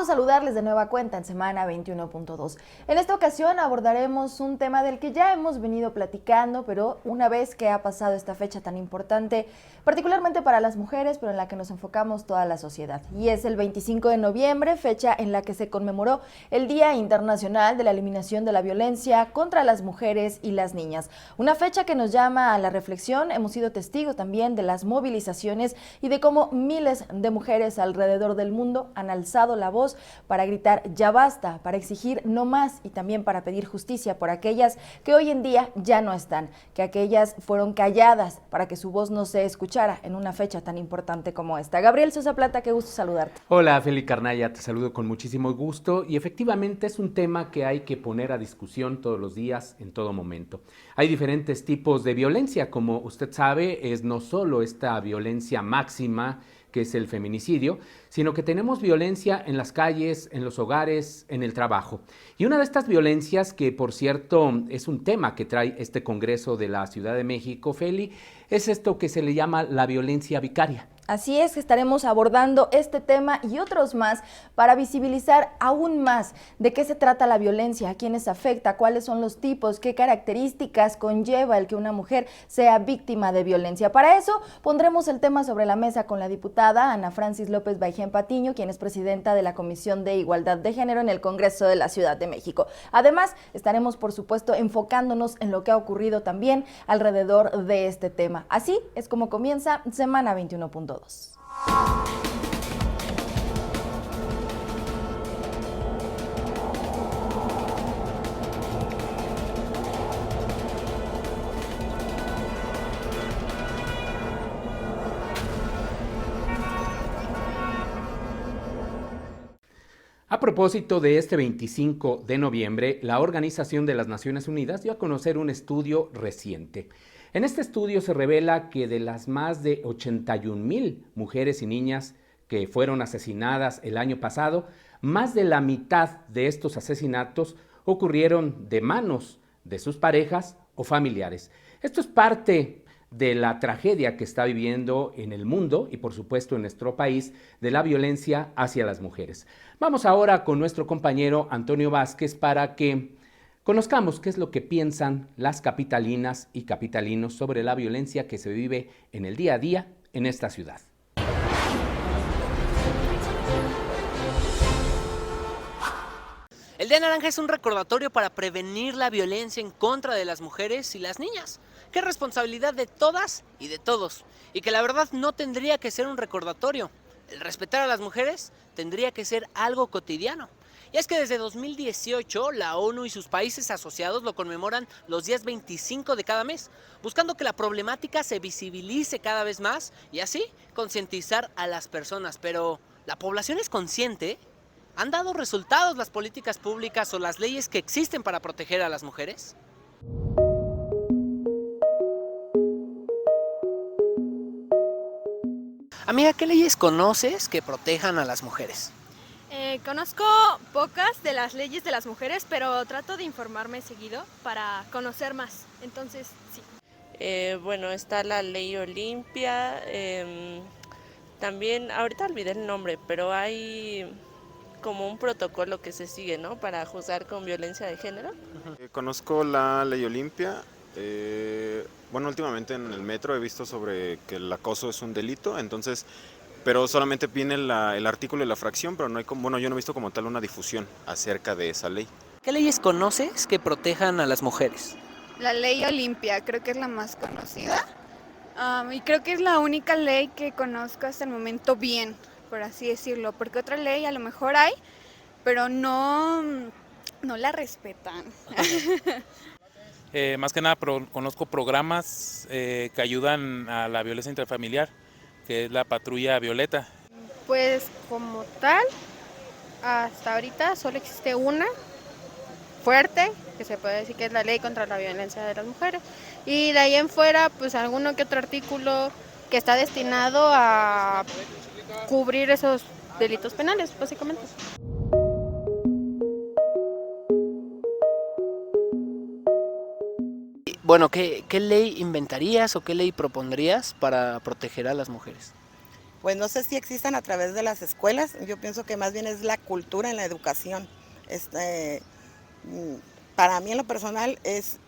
gusto saludarles de nueva cuenta en Semana 21.2. En esta ocasión abordaremos un tema del que ya hemos venido platicando, pero una vez que ha pasado esta fecha tan importante, particularmente para las mujeres, pero en la que nos enfocamos toda la sociedad. Y es el 25 de noviembre, fecha en la que se conmemoró el Día Internacional de la Eliminación de la Violencia contra las Mujeres y las Niñas. Una fecha que nos llama a la reflexión. Hemos sido testigos también de las movilizaciones y de cómo miles de mujeres alrededor del mundo han alzado la voz para gritar ya basta, para exigir no más y también para pedir justicia por aquellas que hoy en día ya no están, que aquellas fueron calladas para que su voz no se escuchara en una fecha tan importante como esta. Gabriel Sosa Plata, qué gusto saludarte. Hola, Feli Carnaya, te saludo con muchísimo gusto y efectivamente es un tema que hay que poner a discusión todos los días, en todo momento. Hay diferentes tipos de violencia, como usted sabe, es no solo esta violencia máxima que es el feminicidio, sino que tenemos violencia en las calles, en los hogares, en el trabajo. Y una de estas violencias, que por cierto es un tema que trae este Congreso de la Ciudad de México, Feli, es esto que se le llama la violencia vicaria. Así es, que estaremos abordando este tema y otros más para visibilizar aún más de qué se trata la violencia, a quiénes afecta, cuáles son los tipos, qué características conlleva el que una mujer sea víctima de violencia. Para eso pondremos el tema sobre la mesa con la diputada Ana Francis López Baijén Patiño, quien es presidenta de la Comisión de Igualdad de Género en el Congreso de la Ciudad de México. Además, estaremos por supuesto enfocándonos en lo que ha ocurrido también alrededor de este tema. Así es como comienza Semana 21.2. A propósito de este 25 de noviembre, la Organización de las Naciones Unidas dio a conocer un estudio reciente. En este estudio se revela que de las más de 81,000 mujeres y niñas que fueron asesinadas el año pasado, más de la mitad de estos asesinatos ocurrieron de manos de sus parejas o familiares. Esto es parte de la tragedia que está viviendo en el mundo y por supuesto en nuestro país de la violencia hacia las mujeres. Vamos ahora con nuestro compañero Antonio Vázquez para que conozcamos qué es lo que piensan las capitalinas y capitalinos sobre la violencia que se vive en el día a día en esta ciudad. El Día Naranja es un recordatorio para prevenir la violencia en contra de las mujeres y las niñas, que es responsabilidad de todas y de todos, y que la verdad no tendría que ser un recordatorio. El respetar a las mujeres tendría que ser algo cotidiano. Y es que desde 2018 la ONU y sus países asociados lo conmemoran los días 25 de cada mes, buscando que la problemática se visibilice cada vez más y así concientizar a las personas. Pero, ¿la población es consciente? ¿Han dado resultados las políticas públicas o las leyes que existen para proteger a las mujeres? Amiga, ¿qué leyes conoces que protejan a las mujeres? Conozco pocas de las leyes de las mujeres, pero trato de informarme seguido para conocer más. Entonces, sí. Bueno, está la ley Olimpia. También, ahorita olvidé el nombre, pero hay como un protocolo que se sigue, ¿no? Para juzgar con violencia de género. Conozco la ley Olimpia. Bueno, últimamente en el metro he visto sobre que el acoso es un delito, entonces, pero solamente viene el artículo y la fracción, pero no hay como, bueno, yo no he visto como tal una difusión acerca de esa ley. ¿Qué leyes conoces que protejan a las mujeres? La ley Olimpia, creo que es la más conocida. Y creo que es la única ley que conozco hasta el momento bien, por así decirlo, porque otra ley a lo mejor hay, pero no la respetan. Más que nada conozco programas que ayudan a la violencia intrafamiliar, que es la Patrulla Violeta. Pues como tal, hasta ahorita solo existe una fuerte, que se puede decir que es la ley contra la violencia de las mujeres. Y de ahí en fuera, pues alguno que otro artículo que está destinado a cubrir esos delitos penales, básicamente. Bueno, ¿qué ley inventarías o qué ley propondrías para proteger a las mujeres? pues no sé si existan a través de las escuelas, yo pienso que más bien es la cultura en la educación. Para mí en lo personal es,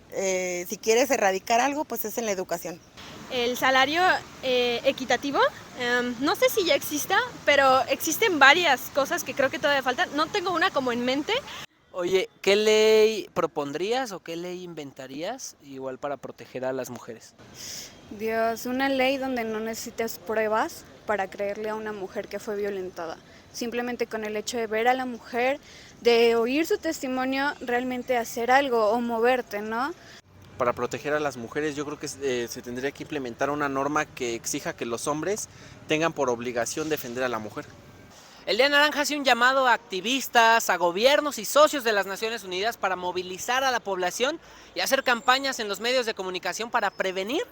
si quieres erradicar algo, pues es en la educación. El salario equitativo, no sé si ya exista, pero existen varias cosas que creo que todavía faltan. No tengo una como en mente. Oye, ¿qué ley propondrías o qué ley inventarías igual para proteger a las mujeres? Dios, una ley donde no necesites pruebas para creerle a una mujer que fue violentada. Simplemente con el hecho de ver a la mujer, de oír su testimonio, realmente hacer algo o moverte, ¿no? Para proteger a las mujeres yo creo que se tendría que implementar una norma que exija que los hombres tengan por obligación defender a la mujer. El Día Naranja hace un llamado a activistas, a gobiernos y socios de las Naciones Unidas para movilizar a la población y hacer campañas en los medios de comunicación para prevenir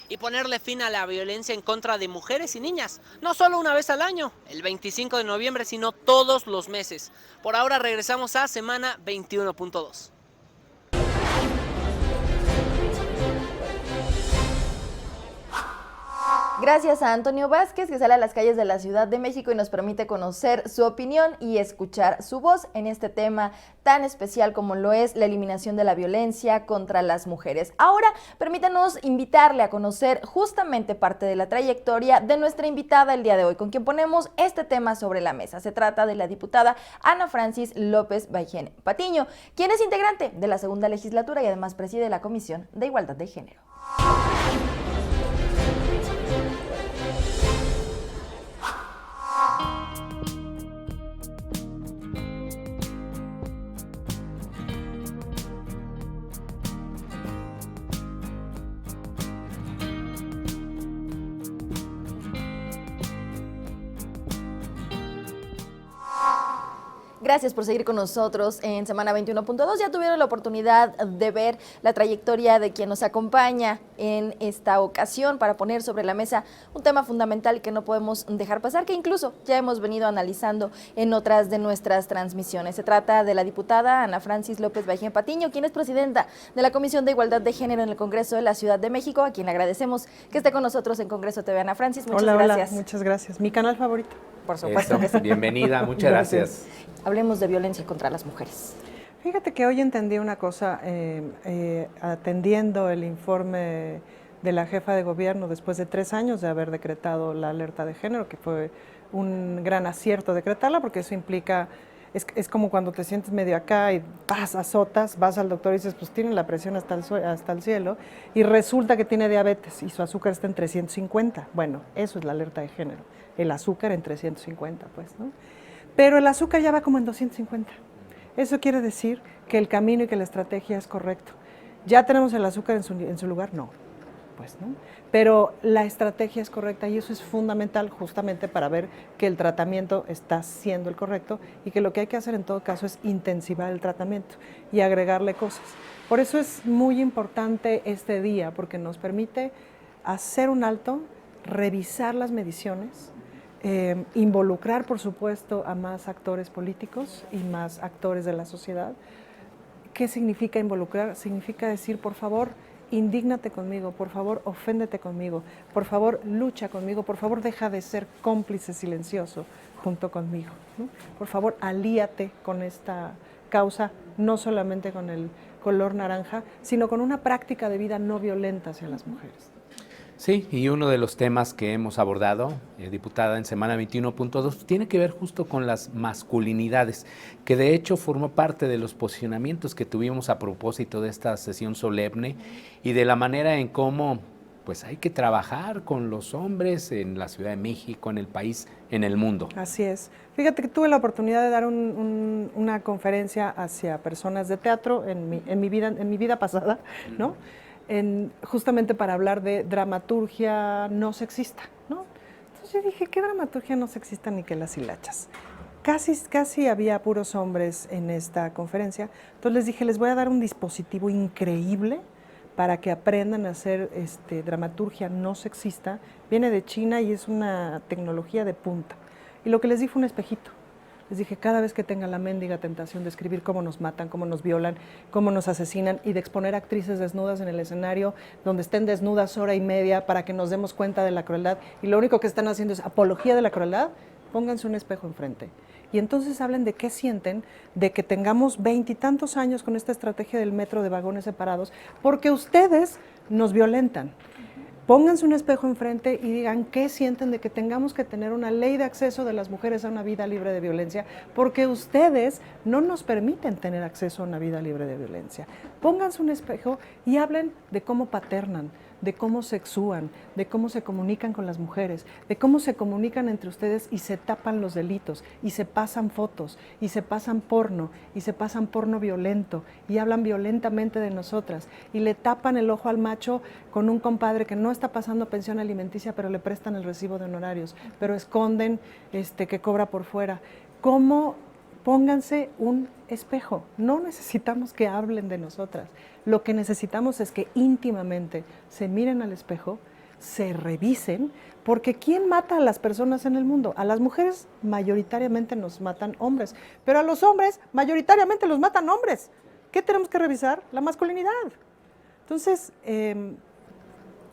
y ponerle fin a la violencia en contra de mujeres y niñas. No solo una vez al año, el 25 de noviembre, sino todos los meses. Por ahora regresamos a semana 21.2. Gracias a Antonio Vázquez, que sale a las calles de la Ciudad de México y nos permite conocer su opinión y escuchar su voz en este tema tan especial como lo es la eliminación de la violencia contra las mujeres. Ahora, permítanos invitarle a conocer justamente parte de la trayectoria de nuestra invitada el día de hoy, con quien ponemos este tema sobre la mesa. Se trata de la diputada Ana Francis López Baijén Patiño, quien es integrante de la segunda legislatura y además preside la Comisión de Igualdad de Género. Gracias por seguir con nosotros en Semana 21.2. Ya tuvieron la oportunidad de ver la trayectoria de quien nos acompaña en esta ocasión para poner sobre la mesa un tema fundamental que no podemos dejar pasar, que incluso ya hemos venido analizando en otras de nuestras transmisiones. Se trata de la diputada Ana Francis López Baijén Patiño, quien es presidenta de la Comisión de Igualdad de Género en el Congreso de la Ciudad de México, a quien le agradecemos que esté con nosotros en Congreso TV. Ana Francis, muchas gracias. Hola, muchas gracias. Mi canal favorito. Por supuesto que sí. Bienvenida, muchas gracias. Hablemos de violencia contra las mujeres. Fíjate que hoy entendí una cosa, atendiendo el informe de la jefa de gobierno después de 3 años de haber decretado la alerta de género, que fue un gran acierto decretarla, porque eso implica, es como cuando te sientes medio acá y azotas, vas al doctor y dices, pues tiene la presión hasta el cielo, y resulta que tiene diabetes y su azúcar está en 350. Bueno, eso es la alerta de género, el azúcar en 350, pues, ¿no? Pero el azúcar ya va como en 250. Eso quiere decir que el camino y que la estrategia es correcto. ¿Ya tenemos el azúcar en su lugar? No, pues, ¿no? Pero la estrategia es correcta y eso es fundamental justamente para ver que el tratamiento está siendo el correcto y que lo que hay que hacer en todo caso es intensivar el tratamiento y agregarle cosas. Por eso es muy importante este día, porque nos permite hacer un alto, revisar las mediciones, involucrar, por supuesto, a más actores políticos y más actores de la sociedad. ¿Qué significa involucrar? Significa decir, por favor, indígnate conmigo, por favor, oféndete conmigo, por favor, lucha conmigo, por favor, deja de ser cómplice silencioso junto conmigo, ¿no? Por favor, alíate con esta causa, no solamente con el color naranja, sino con una práctica de vida no violenta hacia las mujeres. Sí, y uno de los temas que hemos abordado, diputada, en Semana 21.2, tiene que ver justo con las masculinidades, que de hecho formó parte de los posicionamientos que tuvimos a propósito de esta sesión solemne y de la manera en cómo pues hay que trabajar con los hombres en la Ciudad de México, en el país, en el mundo. Así es. Fíjate que tuve la oportunidad de dar una conferencia hacia personas de teatro en mi vida pasada, ¿no? Justamente para hablar de dramaturgia no sexista, ¿no? Entonces yo dije, ¿qué dramaturgia no sexista ni que las hilachas? Casi había puros hombres en esta conferencia, entonces les dije, les voy a dar un dispositivo increíble para que aprendan a hacer dramaturgia no sexista. Viene de China y es una tecnología de punta. Y lo que les di fue un espejito. Les dije, cada vez que tenga la mendiga tentación de escribir cómo nos matan, cómo nos violan, cómo nos asesinan y de exponer actrices desnudas en el escenario, donde estén desnudas hora y media para que nos demos cuenta de la crueldad y lo único que están haciendo es apología de la crueldad, pónganse un espejo enfrente. Y entonces hablen de qué sienten, de que tengamos 20 y tantos años con esta estrategia del metro de vagones separados, porque ustedes nos violentan. Pónganse un espejo enfrente y digan qué sienten de que tengamos que tener una ley de acceso de las mujeres a una vida libre de violencia, porque ustedes no nos permiten tener acceso a una vida libre de violencia. Pónganse un espejo y hablen de cómo paternan, de cómo sexúan, de cómo se comunican con las mujeres, de cómo se comunican entre ustedes y se tapan los delitos, y se pasan fotos, y se pasan porno violento, y hablan violentamente de nosotras, y le tapan el ojo al macho con un compadre que no está pasando pensión alimenticia, pero le prestan el recibo de honorarios, pero esconden que cobra por fuera. ¿Cómo? Pónganse un espejo. No necesitamos que hablen de nosotras. Lo que necesitamos es que íntimamente se miren al espejo, se revisen, porque ¿quién mata a las personas en el mundo? A las mujeres mayoritariamente nos matan hombres, pero a los hombres mayoritariamente los matan hombres. ¿Qué tenemos que revisar? La masculinidad. Entonces,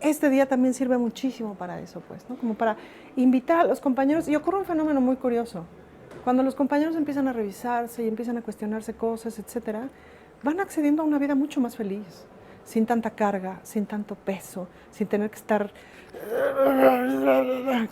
este día también sirve muchísimo para eso, pues, ¿no? Como para invitar a los compañeros. Y ocurre un fenómeno muy curioso. Cuando los compañeros empiezan a revisarse y empiezan a cuestionarse cosas, etcétera, van accediendo a una vida mucho más feliz, sin tanta carga, sin tanto peso, sin tener que estar...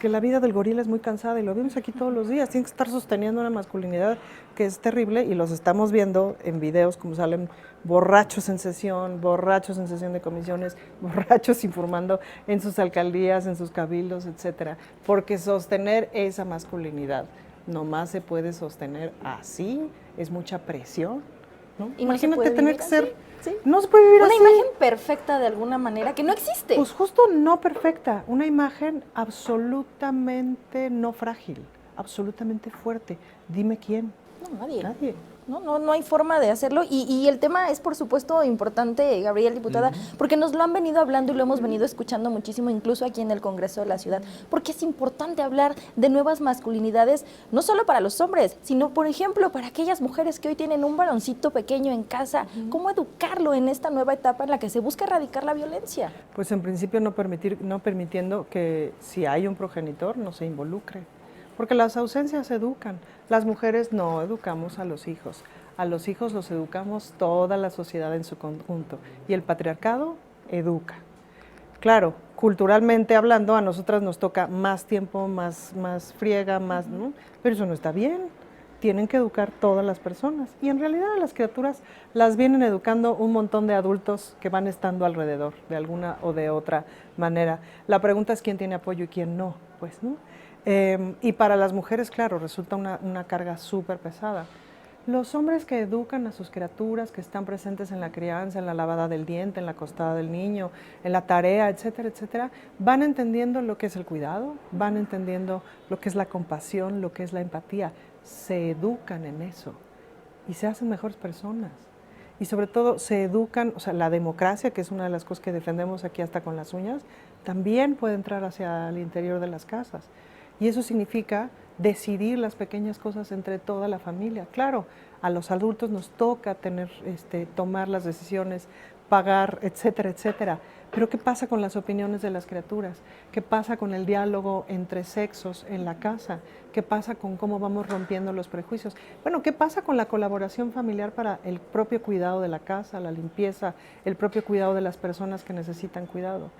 Que la vida del gorila es muy cansada y lo vemos aquí todos los días, tienen que estar sosteniendo una masculinidad que es terrible y los estamos viendo en videos como salen borrachos en sesión de comisiones, borrachos informando en sus alcaldías, en sus cabildos, etcétera, porque sostener esa masculinidad nomás se puede sostener así, es mucha presión, ¿no? Y imagínate no tener que ser... ¿Sí? No se puede vivir una así. Una imagen perfecta de alguna manera que no existe. Pues justo no perfecta, una imagen absolutamente no frágil, absolutamente fuerte. Dime quién. No, nadie. Nadie. No hay forma de hacerlo y el tema es por supuesto importante, Gabriel, diputada, porque nos lo han venido hablando y lo hemos venido escuchando muchísimo, incluso aquí en el Congreso de la Ciudad, porque es importante hablar de nuevas masculinidades, no solo para los hombres, sino por ejemplo para aquellas mujeres que hoy tienen un varoncito pequeño en casa, ¿cómo educarlo en esta nueva etapa en la que se busca erradicar la violencia? Pues en principio no permitiendo que si hay un progenitor no se involucre. Porque las ausencias educan. Las mujeres no educamos a los hijos los educamos toda la sociedad en su conjunto. Y el patriarcado educa. Claro, culturalmente hablando, a nosotras nos toca más tiempo, más friega, más, ¿no? Pero eso no está bien. Tienen que educar todas las personas. Y en realidad a las criaturas las vienen educando un montón de adultos que van estando alrededor, de alguna o de otra manera. La pregunta es quién tiene apoyo y quién no, pues, ¿no? Y para las mujeres, claro, resulta una carga súper pesada. Los hombres que educan a sus criaturas, que están presentes en la crianza, en la lavada del diente, en la acostada del niño, en la tarea, etcétera, etcétera, van entendiendo lo que es el cuidado, van entendiendo lo que es la compasión, lo que es la empatía. Se educan en eso y se hacen mejores personas. Y sobre todo se educan, o sea, la democracia, que es una de las cosas que defendemos aquí hasta con las uñas, también puede entrar hacia el interior de las casas. Y eso significa decidir las pequeñas cosas entre toda la familia. Claro, a los adultos nos toca tomar las decisiones, pagar, etcétera, etcétera. Pero ¿qué pasa con las opiniones de las criaturas? ¿Qué pasa con el diálogo entre sexos en la casa? ¿Qué pasa con cómo vamos rompiendo los prejuicios? Bueno, ¿qué pasa con la colaboración familiar para el propio cuidado de la casa, la limpieza, el propio cuidado de las personas que necesitan cuidado?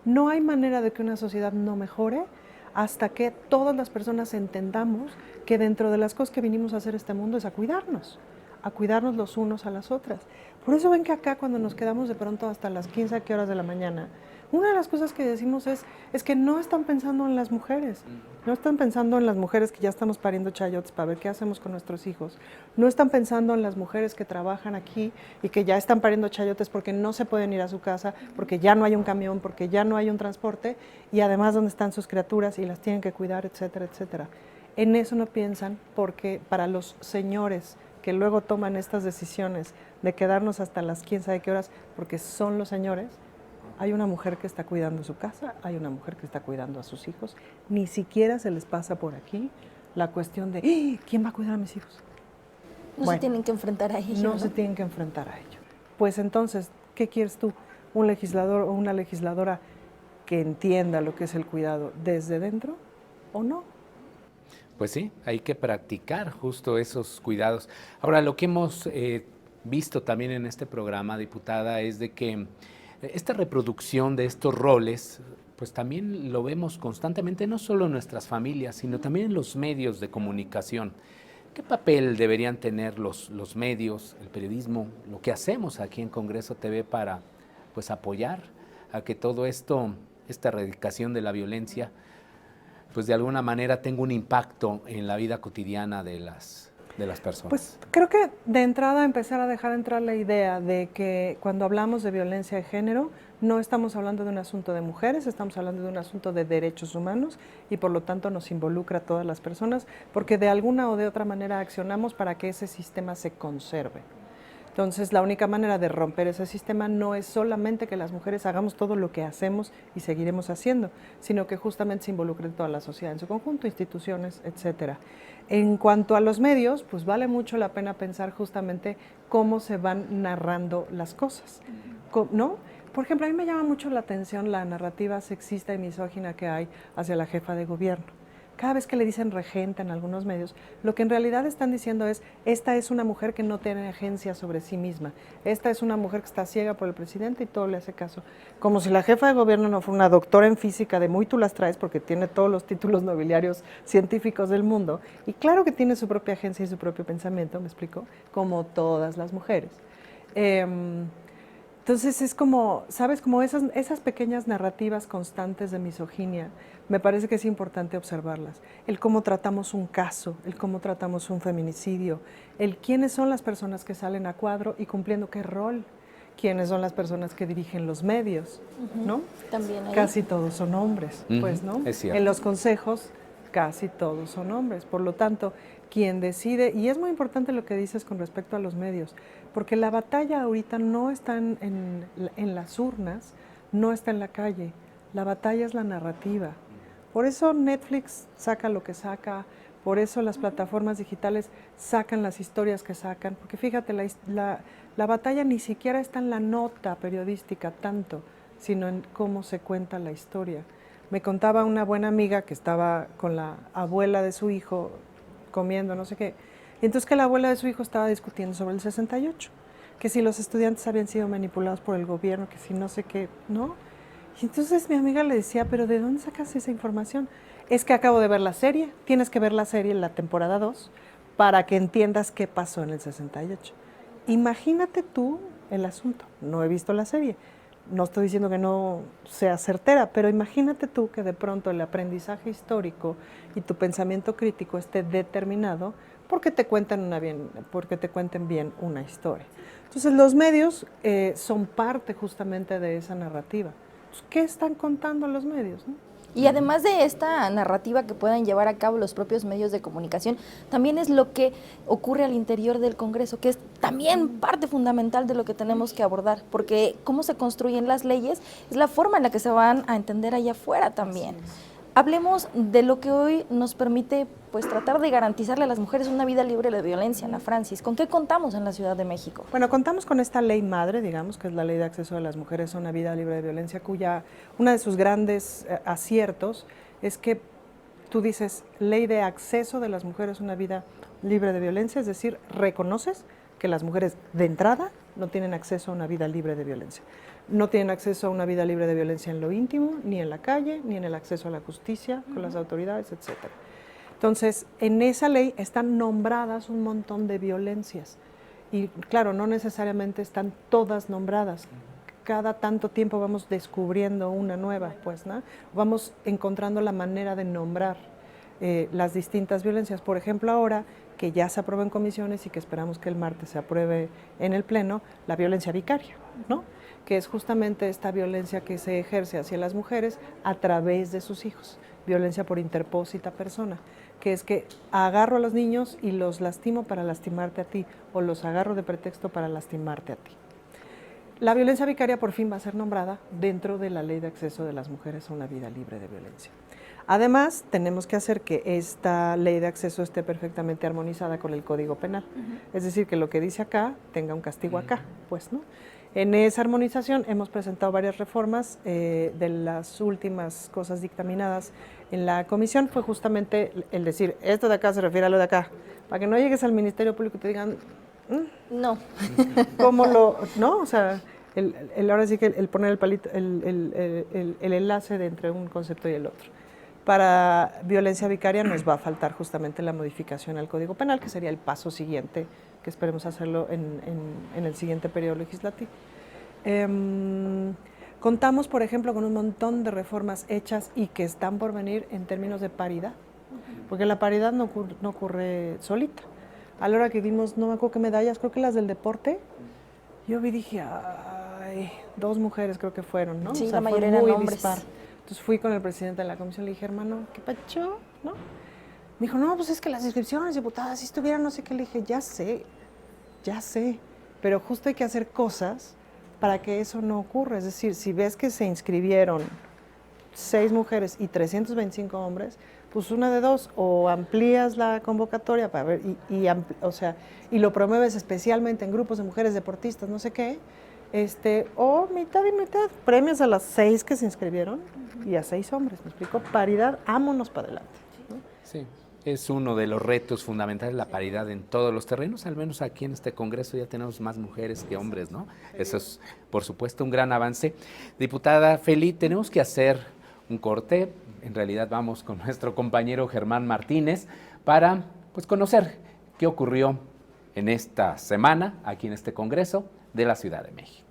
No hay manera de que una sociedad no mejore hasta que todas las personas entendamos que dentro de las cosas que vinimos a hacer este mundo es a cuidarnos los unos a las otras. Por eso ven que acá cuando nos quedamos de pronto hasta las 15 horas de la mañana, una de las cosas que decimos es que no están pensando en las mujeres, no están pensando en las mujeres que ya estamos pariendo chayotes para ver qué hacemos con nuestros hijos, no están pensando en las mujeres que trabajan aquí y que ya están pariendo chayotes porque no se pueden ir a su casa, porque ya no hay un camión, porque ya no hay un transporte y además donde están sus criaturas y las tienen que cuidar, etcétera, etcétera. En eso no piensan porque para los señores que luego toman estas decisiones de quedarnos hasta las 15 horas porque son los señores, hay una mujer que está cuidando su casa, hay una mujer que está cuidando a sus hijos, ni siquiera se les pasa por aquí la cuestión de ¿quién va a cuidar a mis hijos? No se tienen que enfrentar a ello. No se tienen que enfrentar a ello. Pues entonces, ¿qué quieres tú? ¿Un legislador o una legisladora que entienda lo que es el cuidado desde dentro o no? Pues sí, hay que practicar justo esos cuidados. Ahora, lo que hemos visto también en este programa, diputada, es de que esta reproducción de estos roles, pues también lo vemos constantemente, no solo en nuestras familias, sino también en los medios de comunicación. ¿Qué papel deberían tener los medios, el periodismo, lo que hacemos aquí en Congreso TV para pues apoyar a que todo esto, esta erradicación de la violencia, pues de alguna manera tenga un impacto en la vida cotidiana de las personas? Pues creo que de entrada empezar a dejar entrar la idea de que cuando hablamos de violencia de género no estamos hablando de un asunto de mujeres, estamos hablando de un asunto de derechos humanos y por lo tanto nos involucra a todas las personas porque de alguna o de otra manera accionamos para que ese sistema se conserve. Entonces, la única manera de romper ese sistema no es solamente que las mujeres hagamos todo lo que hacemos y seguiremos haciendo, sino que justamente se involucre toda la sociedad en su conjunto, instituciones, etcétera. En cuanto a los medios, pues vale mucho la pena pensar justamente cómo se van narrando las cosas, ¿no? Por ejemplo, a mí me llama mucho la atención la narrativa sexista y misógina que hay hacia la jefa de gobierno. Cada vez que le dicen regenta en algunos medios, lo que en realidad están diciendo es, esta es una mujer que no tiene agencia sobre sí misma, esta es una mujer que está ciega por el presidente y todo le hace caso. Como si la jefa de gobierno no fuera una doctora en física de muy tú las traes, porque tiene todos los títulos nobiliarios científicos del mundo, y claro que tiene su propia agencia y su propio pensamiento, ¿me explico? Como todas las mujeres. Entonces es como, ¿sabes? Como esas pequeñas narrativas constantes de misoginia, me parece que es importante observarlas. El cómo tratamos un caso, el cómo tratamos un feminicidio, el quiénes son las personas que salen a cuadro y cumpliendo qué rol, quiénes son las personas que dirigen los medios, ¿no? También ahí. Casi todos son hombres, pues, ¿no? Es cierto. En los consejos, casi todos son hombres. Por lo tanto, quien decide, y es muy importante lo que dices con respecto a los medios, porque la batalla ahorita no está en las urnas, no está en la calle, la batalla es la narrativa. Por eso Netflix saca lo que saca, por eso las plataformas digitales sacan las historias que sacan, porque fíjate, la batalla ni siquiera está en la nota periodística tanto, sino en cómo se cuenta la historia. Me contaba una buena amiga que estaba con la abuela de su hijo comiendo, no sé qué, y entonces que la abuela de su hijo estaba discutiendo sobre el 68, que si los estudiantes habían sido manipulados por el gobierno, que si no sé qué, ¿no? Y entonces mi amiga le decía, ¿pero de dónde sacas esa información? Es que acabo de ver la serie, tienes que ver la serie en la temporada 2 para que entiendas qué pasó en el 68. Imagínate tú el asunto, no he visto la serie, no estoy diciendo que no sea certera, pero imagínate tú que de pronto el aprendizaje histórico y tu pensamiento crítico esté determinado porque te cuenten bien una historia. Entonces los medios son parte justamente de esa narrativa. ¿Qué están contando los medios, no? Y además de esta narrativa que puedan llevar a cabo los propios medios de comunicación, también es lo que ocurre al interior del Congreso, que es también parte fundamental de lo que tenemos que abordar, porque cómo se construyen las leyes es la forma en la que se van a entender allá afuera también. Hablemos de lo que hoy nos permite pues tratar de garantizarle a las mujeres una vida libre de violencia, Ana Francis. ¿Con qué contamos en la Ciudad de México? Bueno, contamos con esta ley madre, digamos, que es la Ley de Acceso de las Mujeres a una Vida Libre de Violencia, cuya uno de sus grandes aciertos es que tú dices Ley de Acceso de las Mujeres a una Vida Libre de Violencia, es decir, reconoces que las mujeres de entrada no tienen acceso a una vida libre de violencia. No tienen acceso a una vida libre de violencia en lo íntimo, ni en la calle, ni en el acceso a la justicia con las autoridades, etc. Entonces, en esa ley están nombradas un montón de violencias. Y claro, no necesariamente están todas nombradas. Cada tanto tiempo vamos descubriendo una nueva, pues, ¿no? Vamos encontrando la manera de nombrar las distintas violencias. Por ejemplo, ahora que ya se aprobó en comisiones y que esperamos que el martes se apruebe en el Pleno, la violencia vicaria, ¿no? Que es justamente esta violencia que se ejerce hacia las mujeres a través de sus hijos, violencia por interpósita persona, que es que agarro a los niños y los lastimo para lastimarte a ti, o los agarro de pretexto para lastimarte a ti. La violencia vicaria por fin va a ser nombrada dentro de la Ley de Acceso de las Mujeres a una Vida Libre de Violencia. Además, tenemos que hacer que esta ley de acceso esté perfectamente armonizada con el Código Penal. Es decir, que lo que dice acá tenga un castigo acá, pues, ¿no? En esa armonización hemos presentado varias reformas. De las últimas cosas dictaminadas en la comisión fue justamente el decir, esto de acá se refiere a lo de acá, para que no llegues al Ministerio Público y te digan, no. ¿Cómo lo, no? O sea, ahora sí que el poner el palito, el enlace de entre un concepto y el otro. Para violencia vicaria nos va a faltar justamente la modificación al Código Penal, que sería el paso siguiente, que esperemos hacerlo en el siguiente periodo legislativo. Contamos, por ejemplo, con un montón de reformas hechas y que están por venir en términos de paridad, porque la paridad no ocurre solita. A la hora que vimos, no me acuerdo qué medallas, creo que las del deporte, yo vi y dije, ay, 2 mujeres creo que fueron, ¿no? Sí, o sea, la mayoría fue muy eran hombres. dispar. Entonces fui con el presidente de la comisión, le dije, hermano, ¿qué pacho? ¿No? Me dijo, no, pues es que las inscripciones, diputadas, si estuvieran no sé qué. Le dije, ya sé, pero justo hay que hacer cosas para que eso no ocurra. Es decir, si ves que se inscribieron 6 mujeres y 325 hombres, pues una de dos, o amplías la convocatoria para ver, y lo promueves especialmente en grupos de mujeres deportistas, no sé qué, o mitad y mitad, premias a las 6 que se inscribieron y a 6 hombres, ¿me explico? Paridad, ámonos para adelante, ¿no? Sí, es uno de los retos fundamentales, la paridad en todos los terrenos, al menos aquí en este Congreso ya tenemos más mujeres que hombres, ¿no? Eso es, por supuesto, un gran avance. Diputada Feli, tenemos que hacer un corte, en realidad vamos con nuestro compañero Germán Martínez para pues, conocer qué ocurrió en esta semana aquí en este Congreso de la Ciudad de México.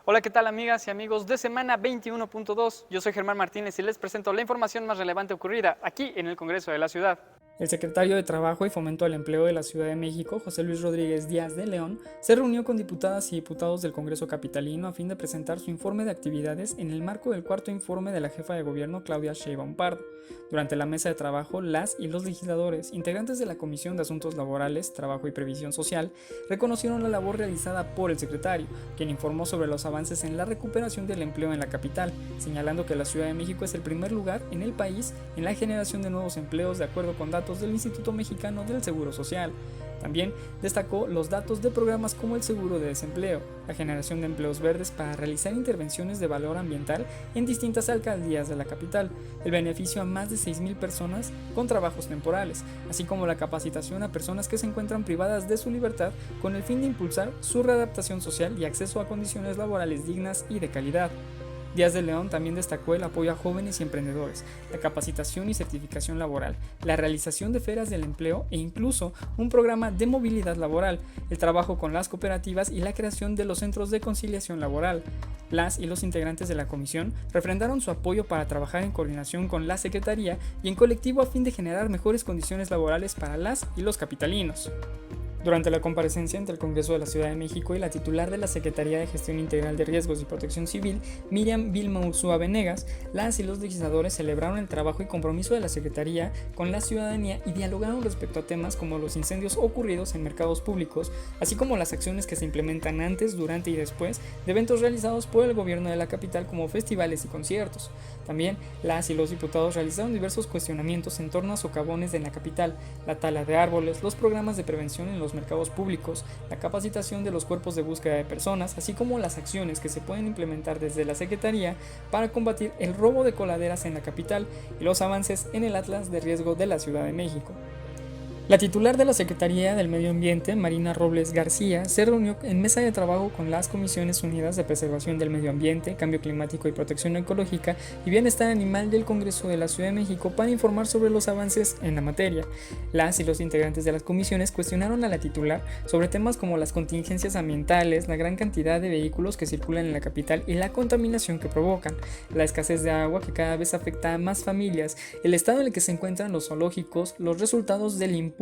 Hola, ¿qué tal amigas y amigos de Semana 21.2? Yo soy Germán Martínez y les presento la información más relevante ocurrida aquí en el Congreso de la Ciudad. El secretario de Trabajo y Fomento al Empleo de la Ciudad de México, José Luis Rodríguez Díaz de León, se reunió con diputadas y diputados del Congreso capitalino a fin de presentar su informe de actividades en el marco del 4º informe de la jefa de gobierno Claudia Sheinbaum Pardo. Durante la mesa de trabajo, las y los legisladores, integrantes de la Comisión de Asuntos Laborales, Trabajo y Previsión Social, reconocieron la labor realizada por el secretario, quien informó sobre los avances en la recuperación del empleo en la capital, señalando que la Ciudad de México es el primer lugar en el país en la generación de nuevos empleos de acuerdo con datos del Instituto Mexicano del Seguro Social. También destacó los datos de programas como el seguro de desempleo, la generación de empleos verdes para realizar intervenciones de valor ambiental en distintas alcaldías de la capital, el beneficio a más de 6,000 personas con trabajos temporales, así como la capacitación a personas que se encuentran privadas de su libertad con el fin de impulsar su readaptación social y acceso a condiciones laborales dignas y de calidad. Díaz de León también destacó el apoyo a jóvenes y emprendedores, la capacitación y certificación laboral, la realización de ferias del empleo e incluso un programa de movilidad laboral, el trabajo con las cooperativas y la creación de los centros de conciliación laboral. Las y los integrantes de la comisión refrendaron su apoyo para trabajar en coordinación con la Secretaría y en colectivo a fin de generar mejores condiciones laborales para las y los capitalinos. Durante la comparecencia ante el Congreso de la Ciudad de México y la titular de la Secretaría de Gestión Integral de Riesgos y Protección Civil, Miriam Vilma Ursúa Venegas, las y los legisladores celebraron el trabajo y compromiso de la Secretaría con la ciudadanía y dialogaron respecto a temas como los incendios ocurridos en mercados públicos, así como las acciones que se implementan antes, durante y después de eventos realizados por el gobierno de la capital como festivales y conciertos. También las y los diputados realizaron diversos cuestionamientos en torno a socavones en la capital, la tala de árboles, los programas de prevención en los mercados públicos, la capacitación de los cuerpos de búsqueda de personas, así como las acciones que se pueden implementar desde la Secretaría para combatir el robo de coladeras en la capital y los avances en el Atlas de Riesgo de la Ciudad de México. La titular de la Secretaría del Medio Ambiente, Marina Robles García, se reunió en mesa de trabajo con las Comisiones Unidas de Preservación del Medio Ambiente, Cambio Climático y Protección Ecológica y Bienestar Animal del Congreso de la Ciudad de México para informar sobre los avances en la materia. Las y los integrantes de las comisiones cuestionaron a la titular sobre temas como las contingencias ambientales, la gran cantidad de vehículos que circulan en la capital y la contaminación que provocan, la escasez de agua que cada vez afecta a más familias, el estado en el que se encuentran los zoológicos, los resultados del impulso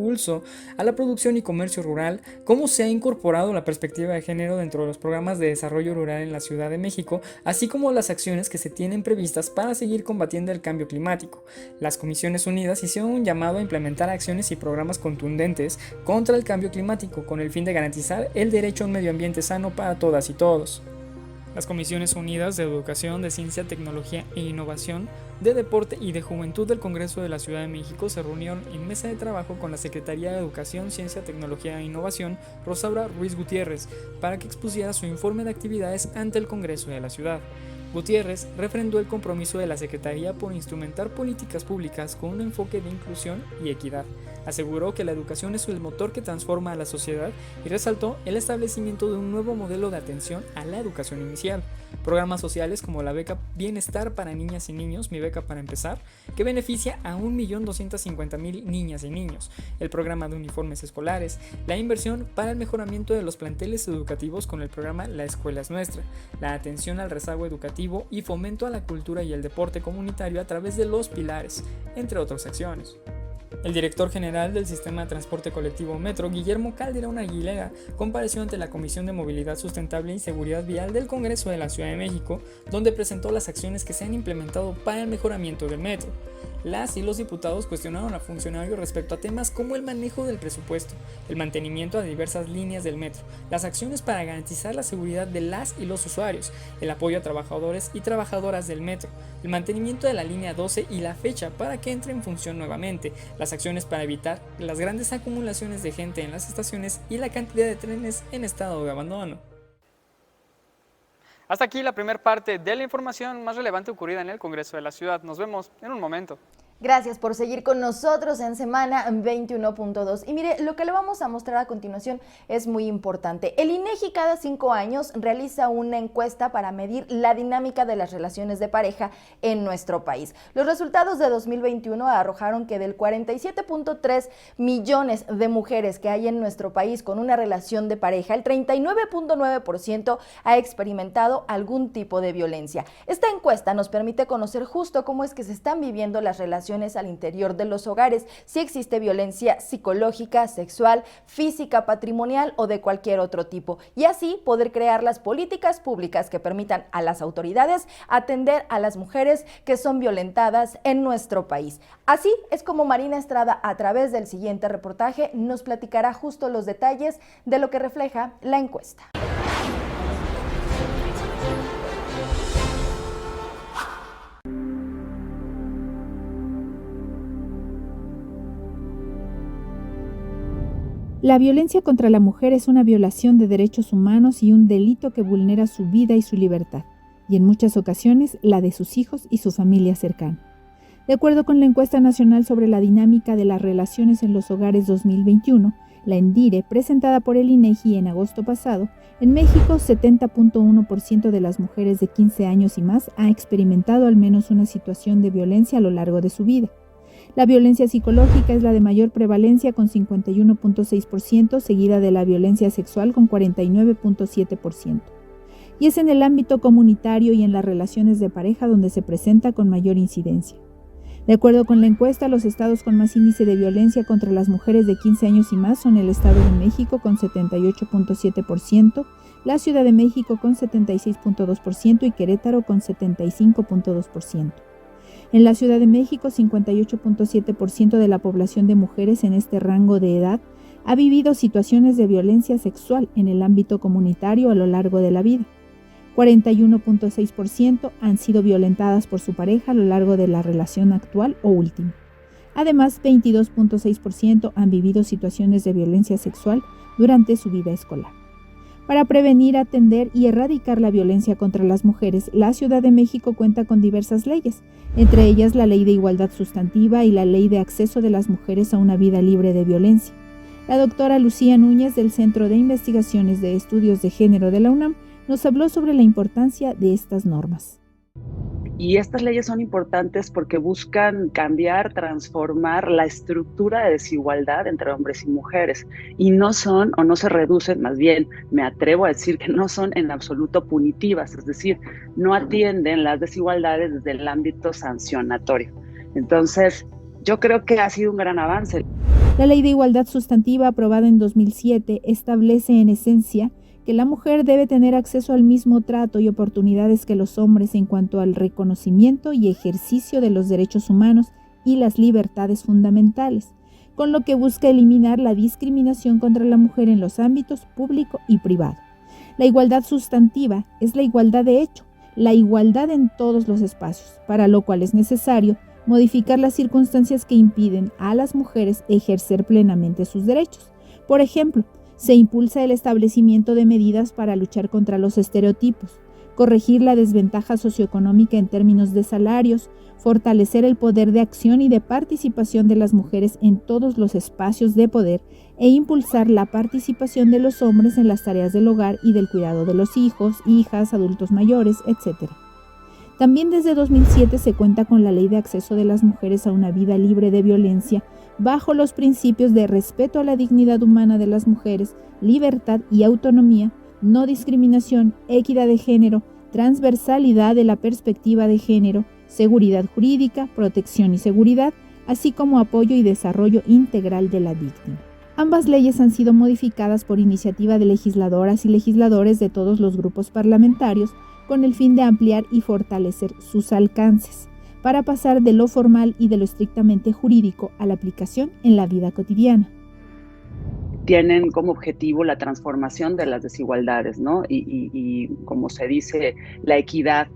a la producción y comercio rural, cómo se ha incorporado la perspectiva de género dentro de los programas de desarrollo rural en la Ciudad de México, así como las acciones que se tienen previstas para seguir combatiendo el cambio climático. Las Comisiones Unidas hicieron un llamado a implementar acciones y programas contundentes contra el cambio climático con el fin de garantizar el derecho a un medio ambiente sano para todas y todos. Las Comisiones Unidas de Educación, de Ciencia, Tecnología e Innovación, de Deporte y de Juventud del Congreso de la Ciudad de México se reunieron en mesa de trabajo con la Secretaría de Educación, Ciencia, Tecnología e Innovación, Rosaura Ruiz Gutiérrez, para que expusiera su informe de actividades ante el Congreso de la ciudad. Gutiérrez refrendó el compromiso de la Secretaría por instrumentar políticas públicas con un enfoque de inclusión y equidad. Aseguró que la educación es el motor que transforma a la sociedad y resaltó el establecimiento de un nuevo modelo de atención a la educación inicial. Programas sociales como la beca Bienestar para Niñas y Niños, Mi Beca para Empezar, que beneficia a 1.250.000 niñas y niños, el programa de uniformes escolares, la inversión para el mejoramiento de los planteles educativos con el programa La Escuela es Nuestra, la atención al rezago educativo y fomento a la cultura y el deporte comunitario a través de los pilares, entre otras acciones. El director general del Sistema de Transporte Colectivo Metro, Guillermo Calderón Aguilera, compareció ante la Comisión de Movilidad Sustentable y Seguridad Vial del Congreso de la Ciudad de México, donde presentó las acciones que se han implementado para el mejoramiento del metro. Las y los diputados cuestionaron a funcionarios respecto a temas como el manejo del presupuesto, el mantenimiento de diversas líneas del metro, las acciones para garantizar la seguridad de las y los usuarios, el apoyo a trabajadores y trabajadoras del metro, el mantenimiento de la línea 12 y la fecha para que entre en función nuevamente, las acciones para evitar las grandes acumulaciones de gente en las estaciones y la cantidad de trenes en estado de abandono. Hasta aquí la primera parte de la información más relevante ocurrida en el Congreso de la Ciudad. Nos vemos en un momento. Gracias por seguir con nosotros en Semana 21.2. Y mire, lo que le vamos a mostrar a continuación es muy importante. El INEGI cada 5 años realiza una encuesta para medir la dinámica de las relaciones de pareja en nuestro país. Los resultados de 2021 arrojaron que del 47.3 millones de mujeres que hay en nuestro país con una relación de pareja, el 39.9% ha experimentado algún tipo de violencia. Esta encuesta nos permite conocer justo cómo es que se están viviendo las relaciones al interior de los hogares, si existe violencia psicológica, sexual, física, patrimonial o de cualquier otro tipo, y así poder crear las políticas públicas que permitan a las autoridades atender a las mujeres que son violentadas en nuestro país. Así es como Marina Estrada, a través del siguiente reportaje, nos platicará justo los detalles de lo que refleja la encuesta. La violencia contra la mujer es una violación de derechos humanos y un delito que vulnera su vida y su libertad, y en muchas ocasiones la de sus hijos y su familia cercana. De acuerdo con la encuesta nacional sobre la dinámica de las relaciones en los hogares 2021, la ENDIRE, presentada por el INEGI en agosto pasado, en México 70.1% de las mujeres de 15 años y más ha experimentado al menos una situación de violencia a lo largo de su vida. La violencia psicológica es la de mayor prevalencia con 51.6%, seguida de la violencia sexual con 49.7%. Y es en el ámbito comunitario y en las relaciones de pareja donde se presenta con mayor incidencia. De acuerdo con la encuesta, los estados con más índice de violencia contra las mujeres de 15 años y más son el Estado de México con 78.7%, la Ciudad de México con 76.2% y Querétaro con 75.2%. En la Ciudad de México, 58.7% de la población de mujeres en este rango de edad ha vivido situaciones de violencia sexual en el ámbito comunitario a lo largo de la vida. 41.6% han sido violentadas por su pareja a lo largo de la relación actual o última. Además, 22.6% han vivido situaciones de violencia sexual durante su vida escolar. Para prevenir, atender y erradicar la violencia contra las mujeres, la Ciudad de México cuenta con diversas leyes, entre ellas la Ley de Igualdad Sustantiva y la Ley de Acceso de las Mujeres a una Vida Libre de Violencia. La doctora Lucía Núñez, del Centro de Investigaciones de Estudios de Género de la UNAM, nos habló sobre la importancia de estas normas. Y estas leyes son importantes porque buscan cambiar, transformar la estructura de desigualdad entre hombres y mujeres. Y no son, o no se reducen, más bien me atrevo a decir que no son en absoluto punitivas, es decir, no atienden las desigualdades desde el ámbito sancionatorio. Entonces, yo creo que ha sido un gran avance. La Ley de Igualdad Sustantiva, aprobada en 2007, establece en esencia que la mujer debe tener acceso al mismo trato y oportunidades que los hombres en cuanto al reconocimiento y ejercicio de los derechos humanos y las libertades fundamentales, con lo que busca eliminar la discriminación contra la mujer en los ámbitos público y privado. La igualdad sustantiva es la igualdad de hecho, la igualdad en todos los espacios, para lo cual es necesario modificar las circunstancias que impiden a las mujeres ejercer plenamente sus derechos. Por ejemplo, se impulsa el establecimiento de medidas para luchar contra los estereotipos, corregir la desventaja socioeconómica en términos de salarios, fortalecer el poder de acción y de participación de las mujeres en todos los espacios de poder e impulsar la participación de los hombres en las tareas del hogar y del cuidado de los hijos, hijas, adultos mayores, etc. También desde 2007 se cuenta con la Ley de Acceso de las Mujeres a una Vida Libre de Violencia, bajo los principios de respeto a la dignidad humana de las mujeres, libertad y autonomía, no discriminación, equidad de género, transversalidad de la perspectiva de género, seguridad jurídica, protección y seguridad, así como apoyo y desarrollo integral de la víctima. Ambas leyes han sido modificadas por iniciativa de legisladoras y legisladores de todos los grupos parlamentarios con el fin de ampliar y fortalecer sus alcances, para pasar de lo formal y de lo estrictamente jurídico a la aplicación en la vida cotidiana. Tienen como objetivo la transformación de las desigualdades, ¿no? Y como se dice, la equidad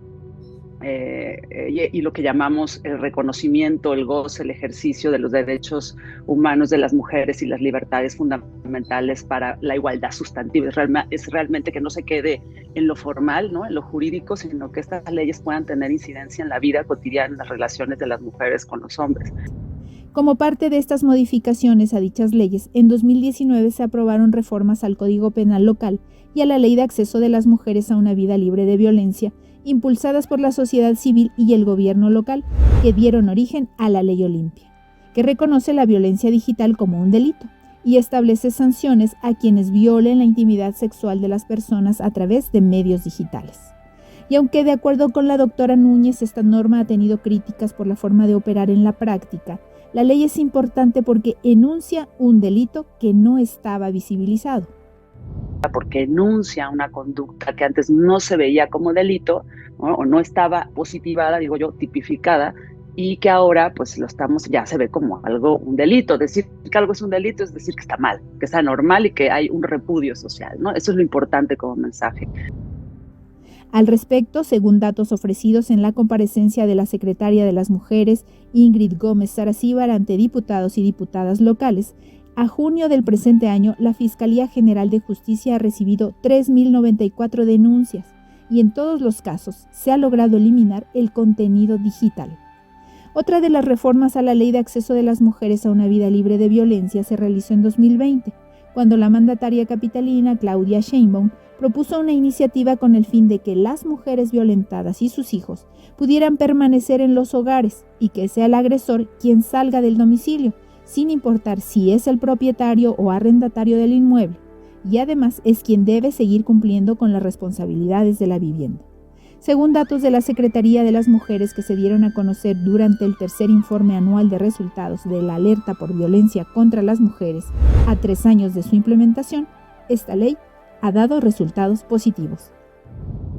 y lo que llamamos el reconocimiento, el goce, el ejercicio de los derechos humanos de las mujeres y las libertades fundamentales para la igualdad sustantiva. Es realmente que no se quede en lo formal, ¿no? En lo jurídico, sino que estas leyes puedan tener incidencia en la vida cotidiana, en las relaciones de las mujeres con los hombres. Como parte de estas modificaciones a dichas leyes, en 2019 se aprobaron reformas al Código Penal local y a la Ley de Acceso de las Mujeres a una Vida Libre de Violencia, impulsadas por la sociedad civil y el gobierno local, que dieron origen a la Ley Olimpia, que reconoce la violencia digital como un delito y establece sanciones a quienes violen la intimidad sexual de las personas a través de medios digitales. Y aunque de acuerdo con la doctora Núñez esta norma ha tenido críticas por la forma de operar en la práctica, la ley es importante porque enuncia un delito que no estaba visibilizado. Porque enuncia una conducta que antes no se veía como delito, ¿no? O no estaba positivada, digo yo, tipificada, y que ahora pues ya se ve como un delito. Decir que algo es un delito es decir que está mal, que está normal y que hay un repudio social, ¿no? Eso es lo importante como mensaje. Al respecto, según datos ofrecidos en la comparecencia de la secretaria de las Mujeres, Ingrid Gómez Saracíbar, ante diputados y diputadas locales, a junio del presente año, la Fiscalía General de Justicia ha recibido 3.094 denuncias y en todos los casos se ha logrado eliminar el contenido digital. Otra de las reformas a la Ley de Acceso de las Mujeres a una Vida Libre de Violencia se realizó en 2020, cuando la mandataria capitalina Claudia Sheinbaum propuso una iniciativa con el fin de que las mujeres violentadas y sus hijos pudieran permanecer en los hogares y que sea el agresor quien salga del domicilio, sin importar si es el propietario o arrendatario del inmueble, y además es quien debe seguir cumpliendo con las responsabilidades de la vivienda. Según datos de la Secretaría de las Mujeres que se dieron a conocer durante el tercer informe anual de resultados de la alerta por violencia contra las mujeres a 3 años de su implementación, esta ley ha dado resultados positivos.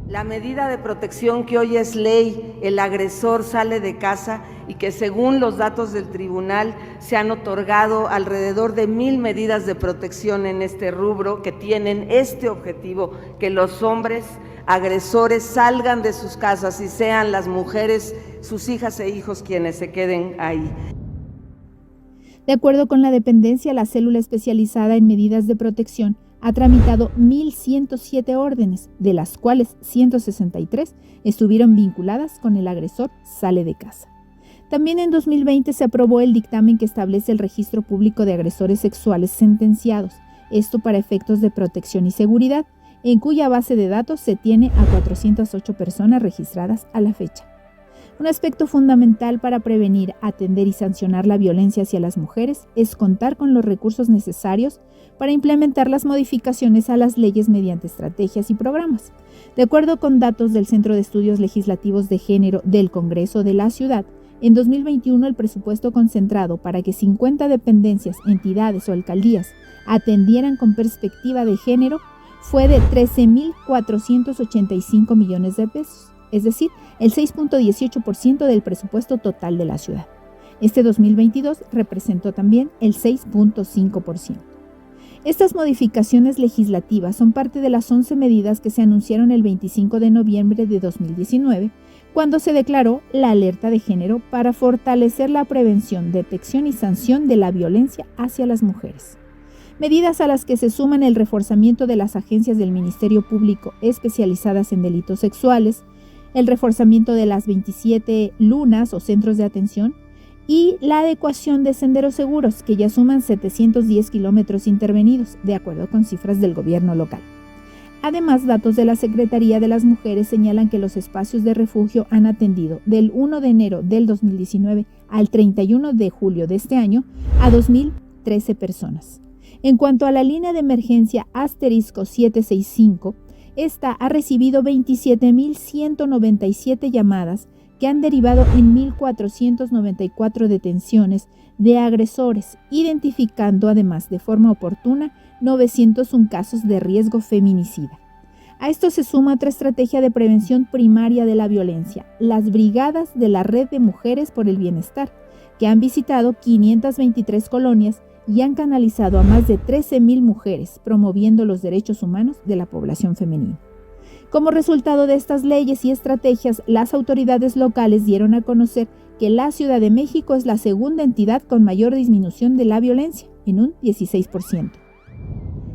La medida de protección que hoy es ley, el agresor sale de casa, y que según los datos del tribunal se han otorgado alrededor de 1,000 medidas de protección en este rubro que tienen este objetivo, que los hombres agresores salgan de sus casas y sean las mujeres, sus hijas e hijos quienes se queden ahí. De acuerdo con la dependencia, la célula especializada en medidas de protección ha tramitado 1.107 órdenes, de las cuales 163 estuvieron vinculadas con el agresor sale de casa. También en 2020 se aprobó el dictamen que establece el registro público de agresores sexuales sentenciados, esto para efectos de protección y seguridad, en cuya base de datos se tiene a 408 personas registradas a la fecha. Un aspecto fundamental para prevenir, atender y sancionar la violencia hacia las mujeres es contar con los recursos necesarios para implementar las modificaciones a las leyes mediante estrategias y programas. De acuerdo con datos del Centro de Estudios Legislativos de Género del Congreso de la Ciudad, en 2021 el presupuesto concentrado para que 50 dependencias, entidades o alcaldías atendieran con perspectiva de género fue de 13.485 millones de pesos, es decir, el 6.18% del presupuesto total de la ciudad. Este 2022 representó también el 6.5%. Estas modificaciones legislativas son parte de las 11 medidas que se anunciaron el 25 de noviembre de 2019, cuando se declaró la alerta de género para fortalecer la prevención, detección y sanción de la violencia hacia las mujeres. Medidas a las que se suman el reforzamiento de las agencias del Ministerio Público especializadas en delitos sexuales, el reforzamiento de las 27 lunas o centros de atención y la adecuación de senderos seguros, que ya suman 710 kilómetros intervenidos, de acuerdo con cifras del gobierno local. Además, datos de la Secretaría de las Mujeres señalan que los espacios de refugio han atendido del 1 de enero del 2019 al 31 de julio de este año a 2.013 personas. En cuanto a la línea de emergencia *765, esta ha recibido 27.197 llamadas que han derivado en 1.494 detenciones de agresores, identificando además de forma oportuna 901 casos de riesgo feminicida. A esto se suma otra estrategia de prevención primaria de la violencia, las brigadas de la Red de Mujeres por el Bienestar, que han visitado 523 colonias y han canalizado a más de 13.000 mujeres, promoviendo los derechos humanos de la población femenina. Como resultado de estas leyes y estrategias, las autoridades locales dieron a conocer que la Ciudad de México es la segunda entidad con mayor disminución de la violencia, en un 16%.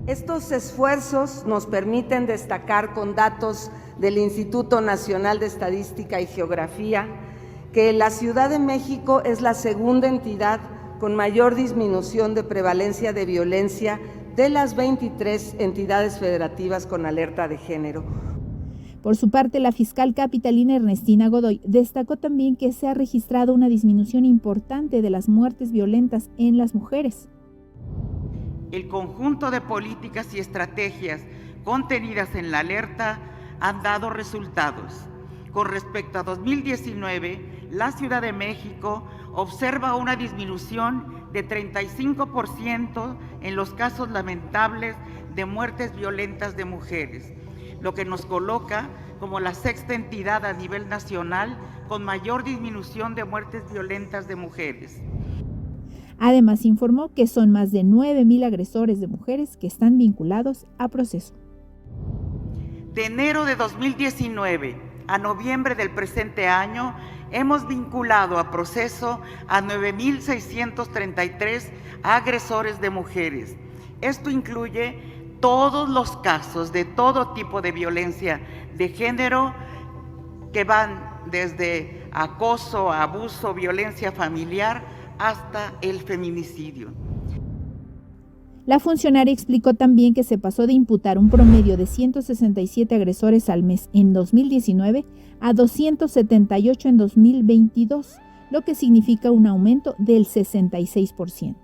Estos esfuerzos nos permiten destacar con datos del Instituto Nacional de Estadística y Geografía que la Ciudad de México es la segunda entidad con mayor disminución de prevalencia de violencia de las 23 entidades federativas con alerta de género. Por su parte, la fiscal capitalina Ernestina Godoy destacó también que se ha registrado una disminución importante de las muertes violentas en las mujeres. El conjunto de políticas y estrategias contenidas en la alerta han dado resultados. Con respecto a 2019, la Ciudad de México observa una disminución de 35% en los casos lamentables de muertes violentas de mujeres, lo que nos coloca como la sexta entidad a nivel nacional con mayor disminución de muertes violentas de mujeres. Además, informó que son más de 9.000 agresores de mujeres que están vinculados a proceso. De enero de 2019 a noviembre del presente año, hemos vinculado a proceso a 9.633 agresores de mujeres. Esto incluye todos los casos de todo tipo de violencia de género que van desde acoso, abuso, violencia familiar hasta el feminicidio. La funcionaria explicó también que se pasó de imputar un promedio de 167 agresores al mes en 2019 a 278 en 2022, lo que significa un aumento del 66%.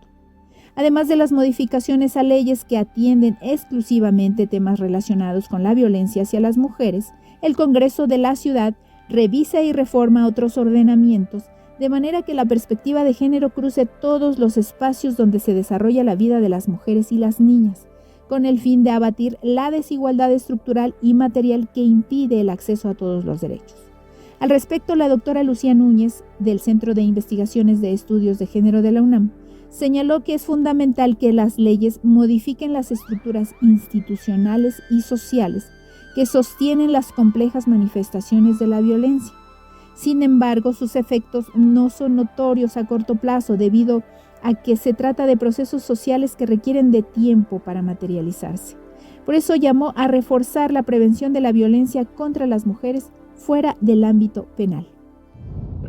Además de las modificaciones a leyes que atienden exclusivamente temas relacionados con la violencia hacia las mujeres, el Congreso de la Ciudad revisa y reforma otros ordenamientos de manera que la perspectiva de género cruce todos los espacios donde se desarrolla la vida de las mujeres y las niñas, con el fin de abatir la desigualdad estructural y material que impide el acceso a todos los derechos. Al respecto, la doctora Lucía Núñez, del Centro de Investigaciones de Estudios de Género de la UNAM, señaló que es fundamental que las leyes modifiquen las estructuras institucionales y sociales que sostienen las complejas manifestaciones de la violencia. Sin embargo, sus efectos no son notorios a corto plazo debido a que se trata de procesos sociales que requieren de tiempo para materializarse. Por eso llamó a reforzar la prevención de la violencia contra las mujeres fuera del ámbito penal.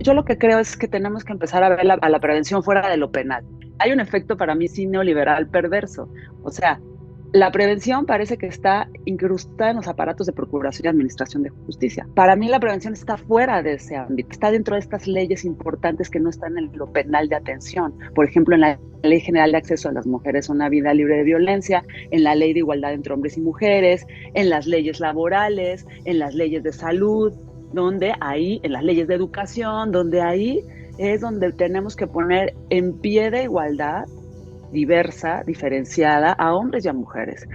Yo lo que creo es que tenemos que empezar a ver a la prevención fuera de lo penal. Hay un efecto para mí sí neoliberal perverso. O sea, la prevención parece que está incrustada en los aparatos de procuración y administración de justicia. Para mí la prevención está fuera de ese ámbito, está dentro de estas leyes importantes que no están en lo penal de atención. Por ejemplo, en la Ley General de Acceso a las Mujeres a una Vida Libre de Violencia, en la Ley de Igualdad entre Hombres y Mujeres, en las leyes laborales, en las leyes de salud, donde ahí, en las leyes de educación, donde ahí es donde tenemos que poner en pie de igualdad diversa, diferenciada a hombres y a mujeres.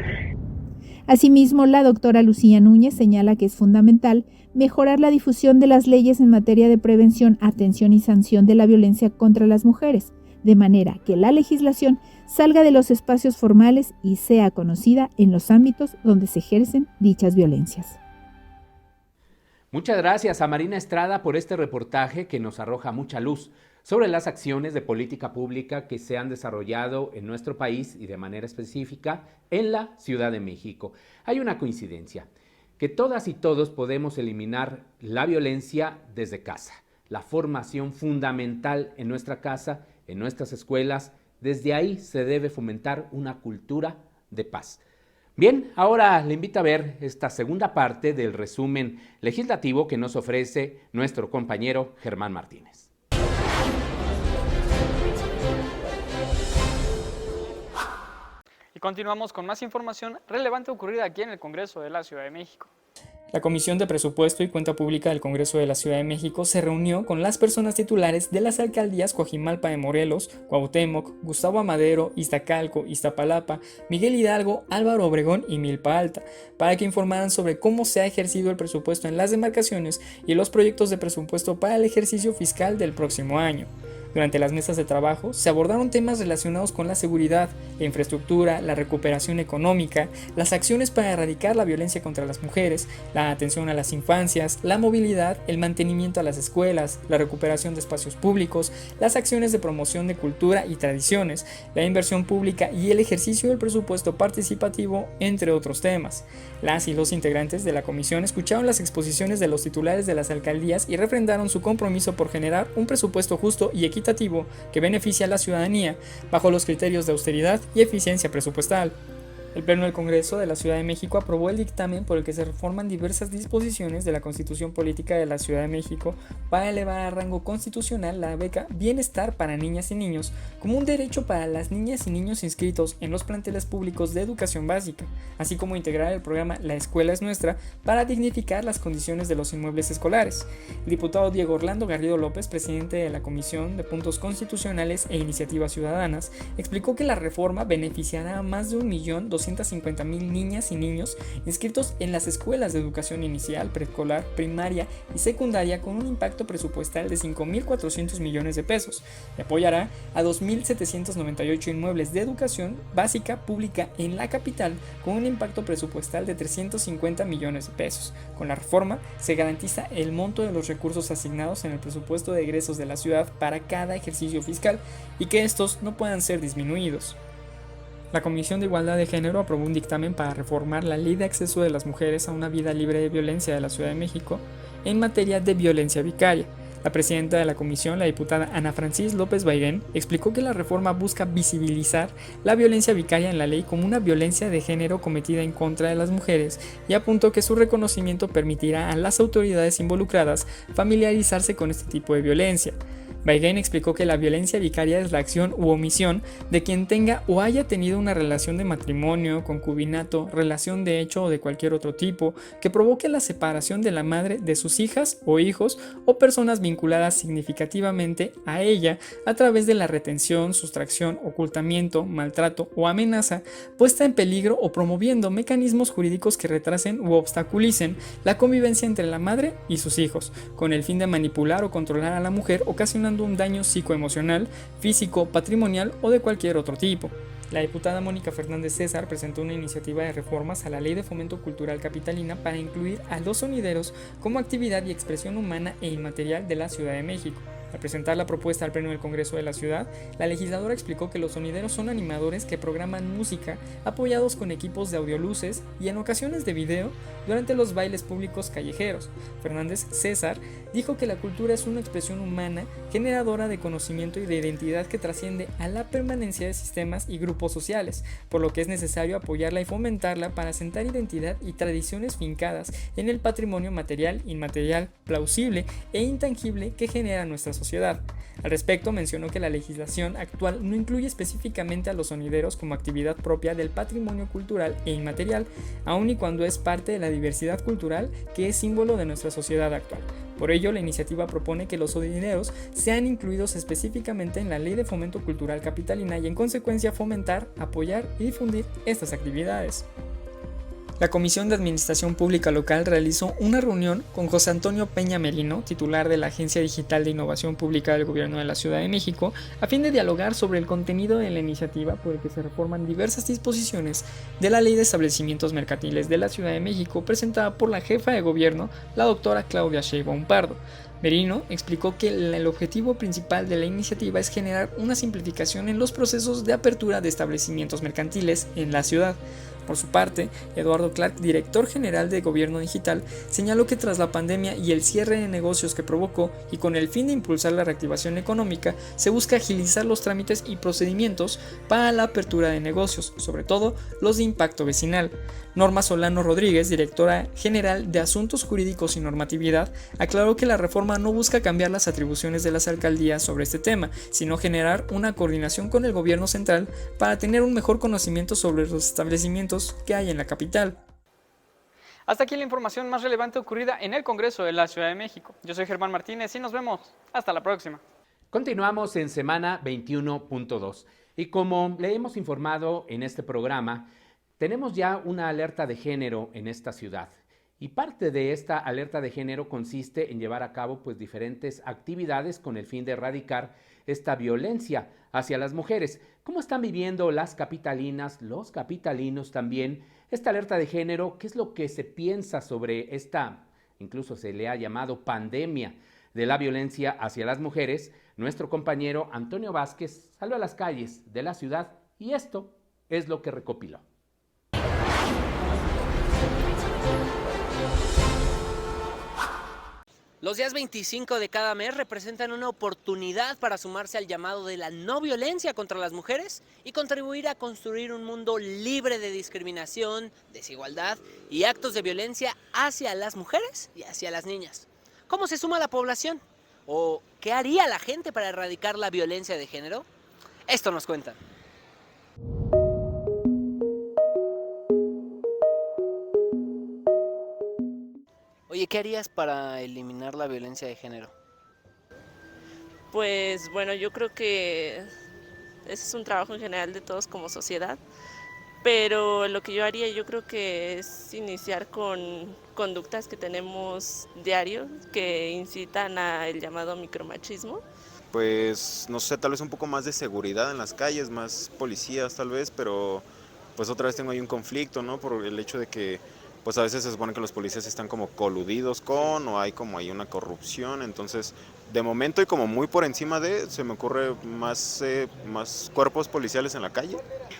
Asimismo, la doctora Lucía Núñez señala que es fundamental mejorar la difusión de las leyes en materia de prevención, atención y sanción de la violencia contra las mujeres, de manera que la legislación salga de los espacios formales y sea conocida en los ámbitos donde se ejercen dichas violencias. Muchas gracias a Marina Estrada por este reportaje que nos arroja mucha luz sobre las acciones de política pública que se han desarrollado en nuestro país y de manera específica en la Ciudad de México. Hay una coincidencia, que todas y todos podemos eliminar la violencia desde casa. La formación fundamental en nuestra casa, en nuestras escuelas, desde ahí se debe fomentar una cultura de paz. Bien, ahora le invito a ver esta segunda parte del resumen legislativo que nos ofrece nuestro compañero Germán Martínez. Y continuamos con más información relevante ocurrida aquí en el Congreso de la Ciudad de México. La Comisión de Presupuesto y Cuenta Pública del Congreso de la Ciudad de México se reunió con las personas titulares de las alcaldías Coajimalpa de Morelos, Cuauhtémoc, Gustavo Amadero, Iztacalco, Iztapalapa, Miguel Hidalgo, Álvaro Obregón y Milpa Alta, para que informaran sobre cómo se ha ejercido el presupuesto en las demarcaciones y los proyectos de presupuesto para el ejercicio fiscal del próximo año. Durante las mesas de trabajo se abordaron temas relacionados con la seguridad, la infraestructura, la recuperación económica, las acciones para erradicar la violencia contra las mujeres, la atención a las infancias, la movilidad, el mantenimiento a las escuelas, la recuperación de espacios públicos, las acciones de promoción de cultura y tradiciones, la inversión pública y el ejercicio del presupuesto participativo, entre otros temas. Las y los integrantes de la comisión escucharon las exposiciones de los titulares de las alcaldías y refrendaron su compromiso por generar un presupuesto justo y equitativo que beneficie a la ciudadanía bajo los criterios de austeridad y eficiencia presupuestal. El Pleno del Congreso de la Ciudad de México aprobó el dictamen por el que se reforman diversas disposiciones de la Constitución Política de la Ciudad de México para elevar a rango constitucional la beca Bienestar para Niñas y Niños como un derecho para las niñas y niños inscritos en los planteles públicos de educación básica, así como integrar el programa La Escuela es Nuestra para dignificar las condiciones de los inmuebles escolares. El diputado Diego Orlando Garrido López, presidente de la Comisión de Puntos Constitucionales e Iniciativas Ciudadanas, explicó que la reforma beneficiará a más de 1.250.000 niñas y niños inscritos en las escuelas de educación inicial, preescolar, primaria y secundaria con un impacto presupuestal de 5.400 millones de pesos y apoyará a 2.798 inmuebles de educación básica pública en la capital con un impacto presupuestal de 350 millones de pesos. Con la reforma se garantiza el monto de los recursos asignados en el presupuesto de egresos de la ciudad para cada ejercicio fiscal y que estos no puedan ser disminuidos. La Comisión de Igualdad de Género aprobó un dictamen para reformar la Ley de Acceso de las Mujeres a una Vida Libre de Violencia de la Ciudad de México en materia de violencia vicaria. La presidenta de la comisión, la diputada Ana Francis López Baigén, explicó que la reforma busca visibilizar la violencia vicaria en la ley como una violencia de género cometida en contra de las mujeres y apuntó que su reconocimiento permitirá a las autoridades involucradas familiarizarse con este tipo de violencia. Baigén explicó que la violencia vicaria es la acción u omisión de quien tenga o haya tenido una relación de matrimonio, concubinato, relación de hecho o de cualquier otro tipo que provoque la separación de la madre de sus hijas o hijos o personas vinculadas significativamente a ella a través de la retención, sustracción, ocultamiento, maltrato o amenaza, puesta en peligro o promoviendo mecanismos jurídicos que retrasen u obstaculicen la convivencia entre la madre y sus hijos, con el fin de manipular o controlar a la mujer, ocasionando un daño psicoemocional, físico, patrimonial o de cualquier otro tipo. La diputada Mónica Fernández César presentó una iniciativa de reformas a la Ley de Fomento Cultural Capitalina para incluir a los sonideros como actividad y expresión humana e inmaterial de la Ciudad de México. Al presentar la propuesta al Pleno del Congreso de la Ciudad, la legisladora explicó que los sonideros son animadores que programan música apoyados con equipos de audioluces y en ocasiones de video durante los bailes públicos callejeros. Fernández César dijo que la cultura es una expresión humana generadora de conocimiento y de identidad que trasciende a la permanencia de sistemas y grupos sociales, por lo que es necesario apoyarla y fomentarla para asentar identidad y tradiciones fincadas en el patrimonio material, inmaterial, plausible e intangible que genera nuestra sociedad. Al respecto, mencionó que la legislación actual no incluye específicamente a los sonideros como actividad propia del patrimonio cultural e inmaterial, aun y cuando es parte de la diversidad cultural que es símbolo de nuestra sociedad actual. Por ello, la iniciativa propone que los sonideros sean incluidos específicamente en la Ley de Fomento Cultural Capitalina y en consecuencia fomentar, apoyar y difundir estas actividades. La Comisión de Administración Pública Local realizó una reunión con José Antonio Peña Merino, titular de la Agencia Digital de Innovación Pública del Gobierno de la Ciudad de México, a fin de dialogar sobre el contenido de la iniciativa por el que se reforman diversas disposiciones de la Ley de Establecimientos Mercantiles de la Ciudad de México, presentada por la jefa de gobierno, la doctora Claudia Sheinbaum Pardo. Merino explicó que el objetivo principal de la iniciativa es generar una simplificación en los procesos de apertura de establecimientos mercantiles en la ciudad. Por su parte, Eduardo Clark, director general de Gobierno Digital, señaló que tras la pandemia y el cierre de negocios que provocó y con el fin de impulsar la reactivación económica, se busca agilizar los trámites y procedimientos para la apertura de negocios, sobre todo los de impacto vecinal. Norma Solano Rodríguez, directora general de Asuntos Jurídicos y Normatividad, aclaró que la reforma no busca cambiar las atribuciones de las alcaldías sobre este tema, sino generar una coordinación con el gobierno central para tener un mejor conocimiento sobre los establecimientos que hay en la capital. Hasta aquí la información más relevante ocurrida en el Congreso de la Ciudad de México. Yo soy Germán Martínez y nos vemos. Hasta la próxima. Continuamos en semana 21.2 y como le hemos informado en este programa, tenemos ya una alerta de género en esta ciudad y parte de esta alerta de género consiste en llevar a cabo diferentes actividades con el fin de erradicar esta violencia hacia las mujeres. ¿Cómo están viviendo las capitalinas, los capitalinos también esta alerta de género? ¿Qué es lo que se piensa sobre esta, incluso se le ha llamado pandemia de la violencia hacia las mujeres? Nuestro compañero Antonio Vázquez salió a las calles de la ciudad y esto es lo que recopiló. Los días 25 de cada mes representan una oportunidad para sumarse al llamado de la no violencia contra las mujeres y contribuir a construir un mundo libre de discriminación, desigualdad y actos de violencia hacia las mujeres y hacia las niñas. ¿Cómo se suma la población? ¿O qué haría la gente para erradicar la violencia de género? Esto nos cuentan. Oye, ¿qué harías para eliminar la violencia de género? Pues bueno, yo creo que ese es un trabajo en general de todos como sociedad, pero lo que yo haría yo creo que es iniciar con conductas que tenemos diario que incitan al llamado micromachismo. Pues no sé, tal vez un poco más de seguridad en las calles, más policías tal vez, pero pues otra vez tengo ahí un conflicto, ¿no? Por el hecho de que pues a veces se supone que los policías están como coludidos con o hay como ahí una corrupción, entonces de momento y como muy por encima se me ocurre más cuerpos policiales en la calle.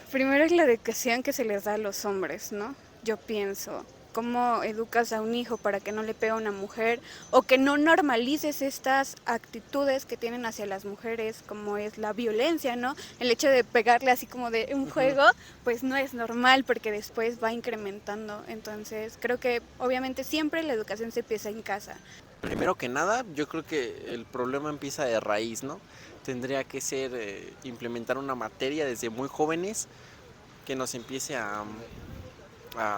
Primero es la educación que se les da a los hombres, ¿no? Yo pienso, ¿cómo educas a un hijo para que no le pegue a una mujer o que no normalices estas actitudes que tienen hacia las mujeres, como es la violencia, ¿no? El hecho de pegarle así como de un juego, pues no es normal porque después va incrementando. Entonces, creo que obviamente siempre la educación se empieza en casa. Primero que nada, yo creo que el problema empieza de raíz, ¿no? Tendría que ser implementar una materia desde muy jóvenes que nos empiece a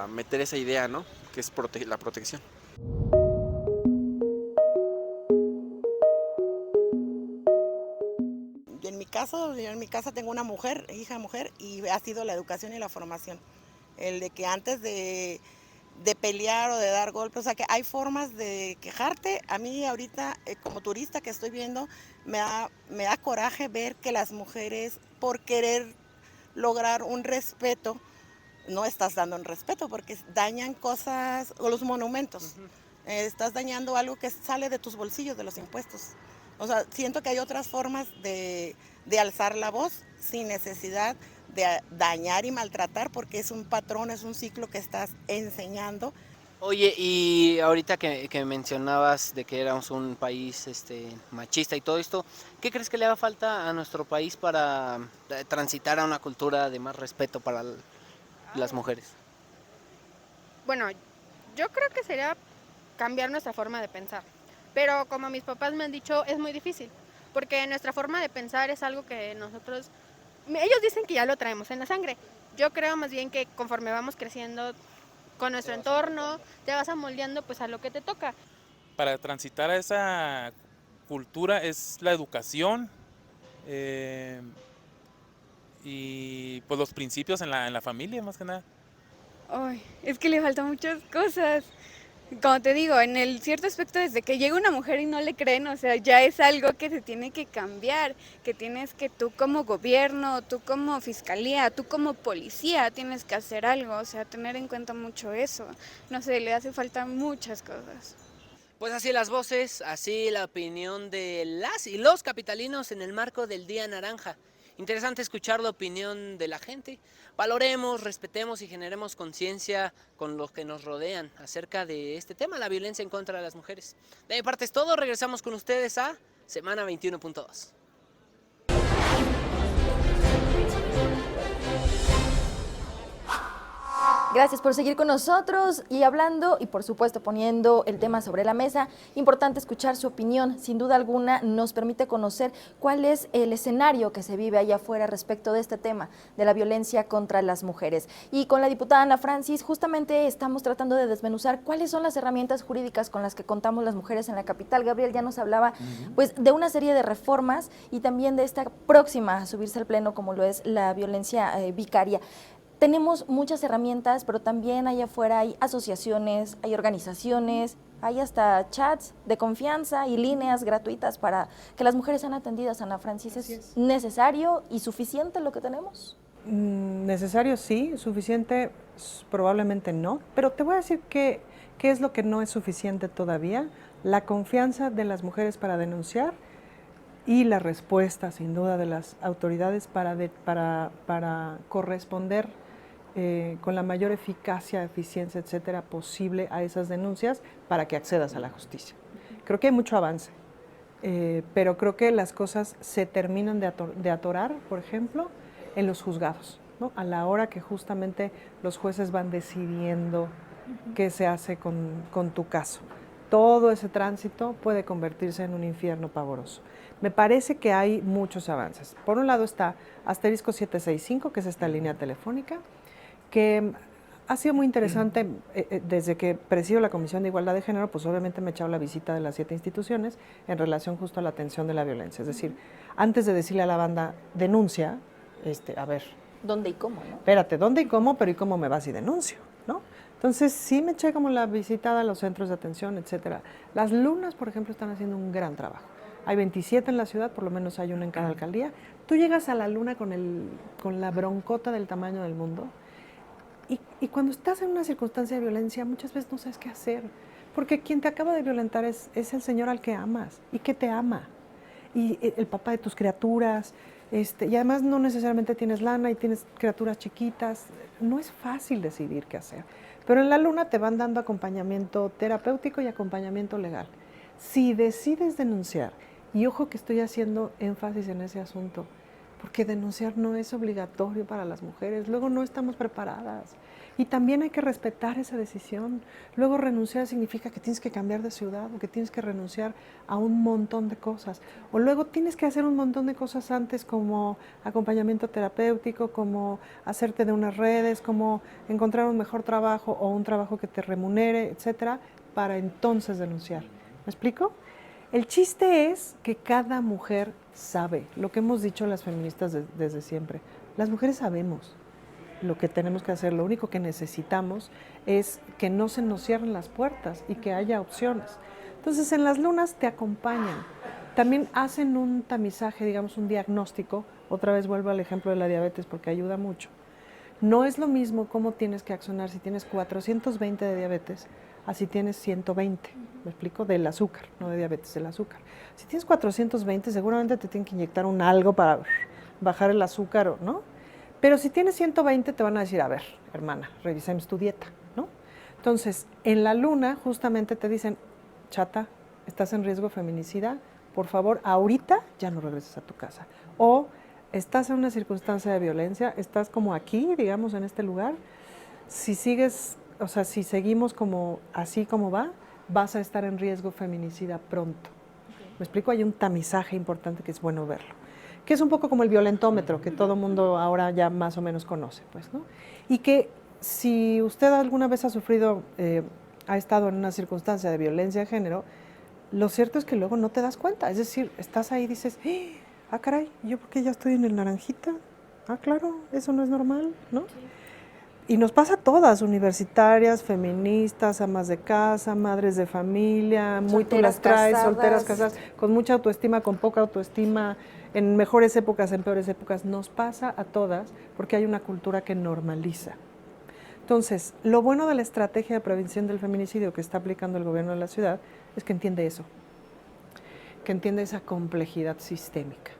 meter esa idea, ¿no? Que es la protección. Yo en mi casa tengo una hija mujer, y ha sido la educación y la formación. El de que antes de pelear o de dar golpes, o sea que hay formas de quejarte. A mí ahorita, como turista que estoy viendo, me da coraje ver que las mujeres, por querer lograr un respeto, no estás dando un respeto porque dañan cosas, o los monumentos. Estás dañando algo que sale de tus bolsillos, de los impuestos. O sea, siento que hay otras formas de alzar la voz sin necesidad de dañar y maltratar, porque es un patrón, es un ciclo que estás enseñando. Oye, y ahorita que mencionabas de que éramos un país machista y todo esto, ¿qué crees que le haga falta a nuestro país para transitar a una cultura de más respeto para las mujeres? Bueno, yo creo que sería cambiar nuestra forma de pensar, pero como mis papás me han dicho, es muy difícil, porque nuestra forma de pensar es algo que ellos dicen que ya lo traemos en la sangre. Yo creo más bien que conforme vamos creciendo con nuestro entorno, te vas amoldeando pues a lo que te toca. Para transitar a esa cultura es la educación y pues los principios en la familia más que nada. Ay, es que le faltan muchas cosas. Como te digo, en el cierto aspecto, desde que llega una mujer y no le creen, o sea, ya es algo que se tiene que cambiar, que tienes que tú como gobierno, tú como fiscalía, tú como policía, tienes que hacer algo, o sea, tener en cuenta mucho eso. No sé, le hace falta muchas cosas. Pues así las voces, así la opinión de las y los capitalinos en el marco del Día Naranja. Interesante escuchar la opinión de la gente. Valoremos, respetemos y generemos conciencia con los que nos rodean acerca de este tema, la violencia en contra de las mujeres. De mi parte es todo, regresamos con ustedes a Semana 21.2. Gracias por seguir con nosotros y hablando y por supuesto poniendo el tema sobre la mesa. Importante escuchar su opinión. Sin duda alguna nos permite conocer cuál es el escenario que se vive allá afuera respecto de este tema de la violencia contra las mujeres. Y con la diputada Ana Francis justamente estamos tratando de desmenuzar cuáles son las herramientas jurídicas con las que contamos las mujeres en la capital. Gabriel ya nos hablaba pues de una serie de reformas y también de esta próxima a subirse al pleno como lo es la violencia vicaria. Tenemos muchas herramientas, pero también allá afuera hay asociaciones, hay organizaciones, hay hasta chats de confianza y líneas gratuitas para que las mujeres sean atendidas. Ana Francis, ¿es necesario y suficiente lo que tenemos? Necesario sí, suficiente probablemente no, pero te voy a decir qué es lo que no es suficiente todavía. La confianza de las mujeres para denunciar y la respuesta, sin duda, de las autoridades para corresponder con la mayor eficacia, eficiencia, etcétera, posible a esas denuncias para que accedas a la justicia. Creo que hay mucho avance, pero creo que las cosas se terminan de atorar, por ejemplo, en los juzgados, ¿no? A la hora que justamente los jueces van decidiendo qué se hace con tu caso. Todo ese tránsito puede convertirse en un infierno pavoroso. Me parece que hay muchos avances. Por un lado está asterisco 765, que es esta línea telefónica, que ha sido muy interesante. Desde que presido la Comisión de Igualdad de Género, pues obviamente me he echado la visita de las 7 instituciones en relación justo a la atención de la violencia. Es decir, antes de decirle a la banda, denuncia, a ver. ¿Dónde y cómo, no? Espérate, ¿dónde y cómo? Pero ¿y cómo me vas y denuncio? ¿No? Entonces, sí me eché como la visitada a los centros de atención, etcétera. Las lunas, por ejemplo, están haciendo un gran trabajo. Hay 27 en la ciudad, por lo menos hay una en cada alcaldía. Tú llegas a la luna con la broncota del tamaño del mundo y cuando estás en una circunstancia de violencia, muchas veces no sabes qué hacer, porque quien te acaba de violentar es el señor al que amas y que te ama, y el papá de tus criaturas, y además no necesariamente tienes lana y tienes criaturas chiquitas. No es fácil decidir qué hacer, pero en la luna te van dando acompañamiento terapéutico y acompañamiento legal. Si decides denunciar, y ojo que estoy haciendo énfasis en ese asunto, porque denunciar no es obligatorio para las mujeres, luego no estamos preparadas y también hay que respetar esa decisión. Luego renunciar significa que tienes que cambiar de ciudad o que tienes que renunciar a un montón de cosas, o luego tienes que hacer un montón de cosas antes, como acompañamiento terapéutico, como hacerte de unas redes, como encontrar un mejor trabajo o un trabajo que te remunere, etcétera, para entonces denunciar. ¿Me explico? El chiste es que cada mujer sabe, lo que hemos dicho las feministas desde siempre. Las mujeres sabemos lo que tenemos que hacer, lo único que necesitamos es que no se nos cierren las puertas y que haya opciones. Entonces, en las lunas te acompañan, también hacen un tamizaje, digamos un diagnóstico. Otra vez vuelvo al ejemplo de la diabetes porque ayuda mucho. No es lo mismo cómo tienes que accionar si tienes 420 de diabetes así tienes 120, ¿me explico? Del azúcar, no de diabetes, del azúcar. Si tienes 420, seguramente te tienen que inyectar un algo para bajar el azúcar, ¿no? Pero si tienes 120, te van a decir, a ver, hermana, revisemos tu dieta, ¿no? Entonces, en la luna justamente te dicen, chata, estás en riesgo feminicida, por favor, ahorita ya no regreses a tu casa. O estás en una circunstancia de violencia, estás como aquí, digamos, en este lugar, si sigues... O sea, si seguimos como así como va, vas a estar en riesgo feminicida pronto. ¿Me explico? Hay un tamizaje importante que es bueno verlo. Que es un poco como el violentómetro, que todo mundo ahora ya más o menos conoce, pues, ¿no? Y que si usted alguna vez ha sufrido, ha estado en una circunstancia de violencia de género, lo cierto es que luego no te das cuenta. Es decir, estás ahí y dices, ah, caray, ¿yo por qué ya estoy en el naranjita? Ah, claro, eso no es normal, ¿no? Sí. Y nos pasa a todas, universitarias, feministas, amas de casa, madres de familia, muy tú las traes, solteras, casadas, con mucha autoestima, con poca autoestima, en mejores épocas, en peores épocas. Nos pasa a todas porque hay una cultura que normaliza. Entonces, lo bueno de la estrategia de prevención del feminicidio que está aplicando el gobierno de la ciudad es que entiende eso, que entiende esa complejidad sistémica.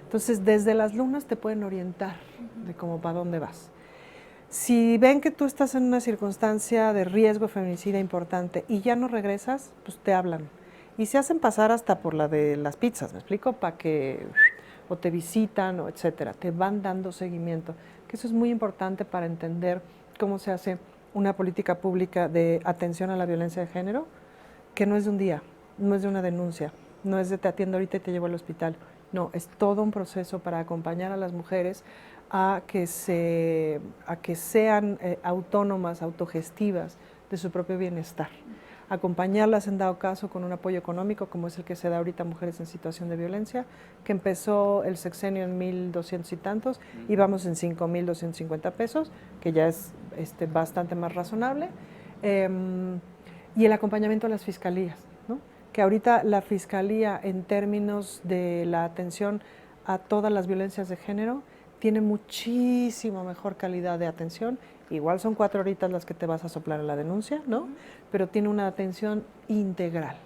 Entonces, desde las lunas te pueden orientar de cómo para dónde vas. Si ven que tú estás en una circunstancia de riesgo feminicida importante y ya no regresas, pues te hablan. Y se hacen pasar hasta por la de las pizzas, ¿me explico? Para que, o te visitan, o etcétera. Te van dando seguimiento. Que eso es muy importante para entender cómo se hace una política pública de atención a la violencia de género, que no es de un día, no es de una denuncia, no es de te atiendo ahorita y te llevo al hospital. No, es todo un proceso para acompañar a las mujeres a que sean autónomas, autogestivas de su propio bienestar. Acompañarlas en dado caso con un apoyo económico, como es el que se da ahorita a mujeres en situación de violencia, que empezó el sexenio en 1,200 y tantos, y vamos en 5,250 pesos, que ya es bastante más razonable, y el acompañamiento a las fiscalías, ¿no? Que ahorita la fiscalía, en términos de la atención a todas las violencias de género, tiene muchísimo mejor calidad de atención. Igual son 4 horitas las que te vas a soplar a la denuncia, ¿no? Pero tiene una atención integral.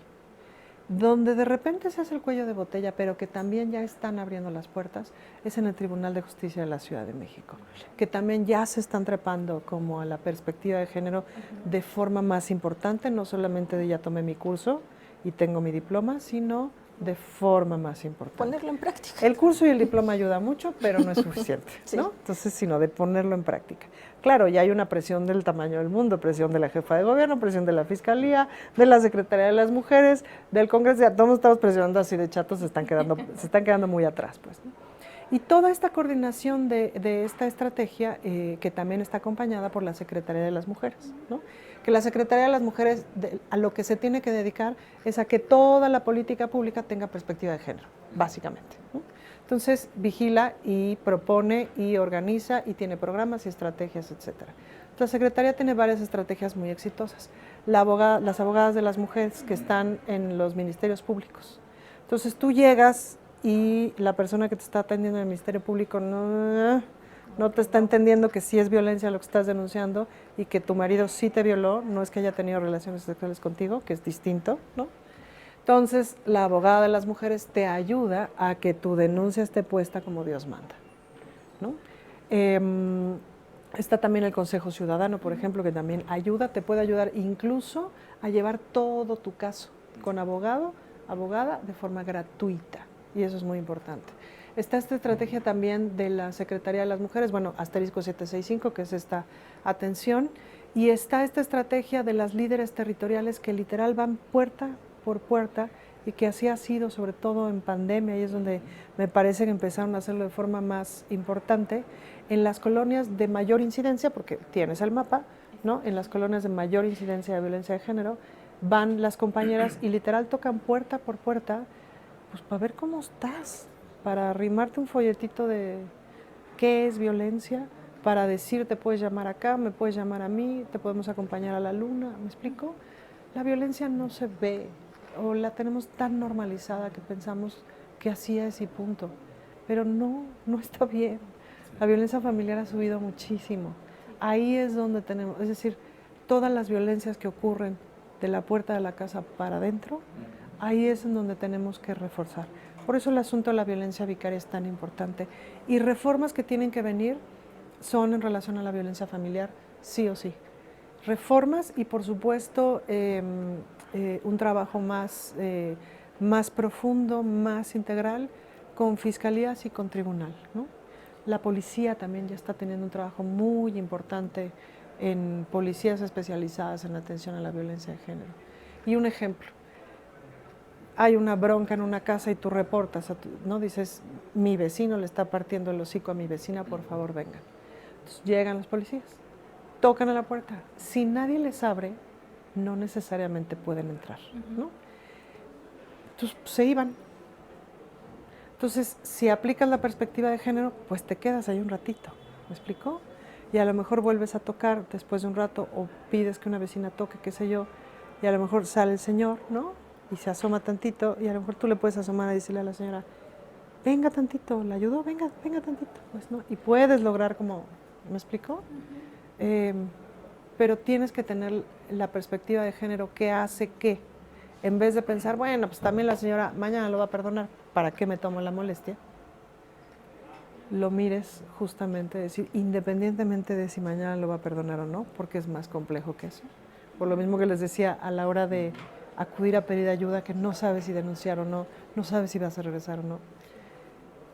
Donde de repente se hace el cuello de botella, pero que también ya están abriendo las puertas, es en el Tribunal de Justicia de la Ciudad de México, que también ya se están trepando como a la perspectiva de género de forma más importante, no solamente de ya tomé mi curso y tengo mi diploma, sino de forma más importante. Ponerlo en práctica. El curso y el diploma ayuda mucho, pero no es suficiente, Sí. ¿no? Entonces, sino de ponerlo en práctica. Claro, ya hay una presión del tamaño del mundo, presión de la jefa de gobierno, presión de la Fiscalía, de la Secretaría de las Mujeres, del Congreso, ya todos estamos presionando así de chatos, se están quedando muy atrás, pues, ¿no? Y toda esta coordinación de esta estrategia, que también está acompañada por la Secretaría de las Mujeres, ¿no? Que la Secretaría de las Mujeres a lo que se tiene que dedicar es a que toda la política pública tenga perspectiva de género, básicamente, ¿no? Entonces, vigila y propone y organiza y tiene programas y estrategias, etcétera. La Secretaría tiene varias estrategias muy exitosas. Las abogadas de las mujeres que están en los ministerios públicos. Entonces, tú llegas y la persona que te está atendiendo en el Ministerio Público no te está entendiendo que sí es violencia lo que estás denunciando y que tu marido sí te violó, no es que haya tenido relaciones sexuales contigo, que es distinto, ¿no? Entonces, la abogada de las mujeres te ayuda a que tu denuncia esté puesta como Dios manda, ¿no? Está también el Consejo Ciudadano, por ejemplo, que también te puede ayudar incluso a llevar todo tu caso con abogado, abogada, de forma gratuita, y eso es muy importante. Está esta estrategia también de la Secretaría de las Mujeres, bueno, asterisco 765, que es esta atención, y está esta estrategia de las líderes territoriales que literal van puerta por puerta, y que así ha sido, sobre todo en pandemia, y es donde me parece que empezaron a hacerlo de forma más importante, en las colonias de mayor incidencia, porque tienes el mapa, ¿no? En las colonias de mayor incidencia de violencia de género, van las compañeras y literal tocan puerta por puerta, pues para ver cómo estás, para arrimarte un folletito de qué es violencia, para decir te puedes llamar acá, me puedes llamar a mí, te podemos acompañar a la luna, ¿me explico? La violencia no se ve, o la tenemos tan normalizada que pensamos que así es y punto, pero no está bien. La violencia familiar ha subido muchísimo. Ahí es donde tenemos, es decir, todas las violencias que ocurren de la puerta de la casa para adentro, ahí es en donde tenemos que reforzar. Por eso el asunto de la violencia vicaria es tan importante. Y reformas que tienen que venir son en relación a la violencia familiar, sí o sí. Reformas y, por supuesto, un trabajo más profundo, más integral, con fiscalías y con tribunal, ¿no? La policía también ya está teniendo un trabajo muy importante en policías especializadas en atención a la violencia de género. Y un ejemplo, hay una bronca en una casa y tú reportas, ¿no? Dices, mi vecino le está partiendo el hocico a mi vecina, por favor vengan. Entonces llegan los policías, tocan a la puerta. Si nadie les abre, no necesariamente pueden entrar, ¿no? Entonces se iban. Entonces, si aplicas la perspectiva de género, pues te quedas ahí un ratito, ¿me explicó? y a lo mejor vuelves a tocar después de un rato o pides que una vecina toque, qué sé yo, y a lo mejor sale el señor, ¿no? Y se asoma tantito y a lo mejor tú le puedes asomar y decirle a la señora, venga tantito, ¿la ayudó? Venga tantito, pues, ¿no? Y puedes lograr como, ¿me explico? Pero tienes que tener la perspectiva de género, ¿qué hace qué? En vez de pensar, bueno, pues también la señora mañana lo va a perdonar, ¿para qué me tomo la molestia? Lo mires justamente, decir, independientemente de si mañana lo va a perdonar o no, porque es más complejo que eso. Por lo mismo que les decía, a la hora de acudir a pedir ayuda, que no sabes si denunciar o no, no sabes si vas a regresar o no.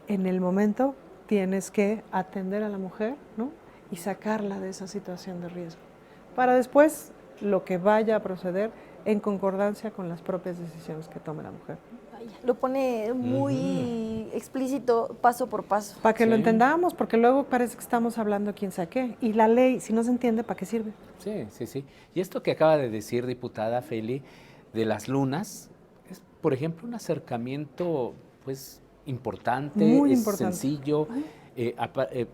En el momento tienes que atender a la mujer, ¿no? Y sacarla de esa situación de riesgo, para después lo que vaya a proceder en concordancia con las propias decisiones que tome la mujer. Lo pone muy explícito, paso por paso. Para que lo entendamos, porque luego parece que estamos hablando quién sabe qué. Y la ley, si no se entiende, ¿para qué sirve? Sí. Y esto que acaba de decir, diputada Feli, de las lunas, es, por ejemplo, un acercamiento, pues, importante, muy es importante. sencillo.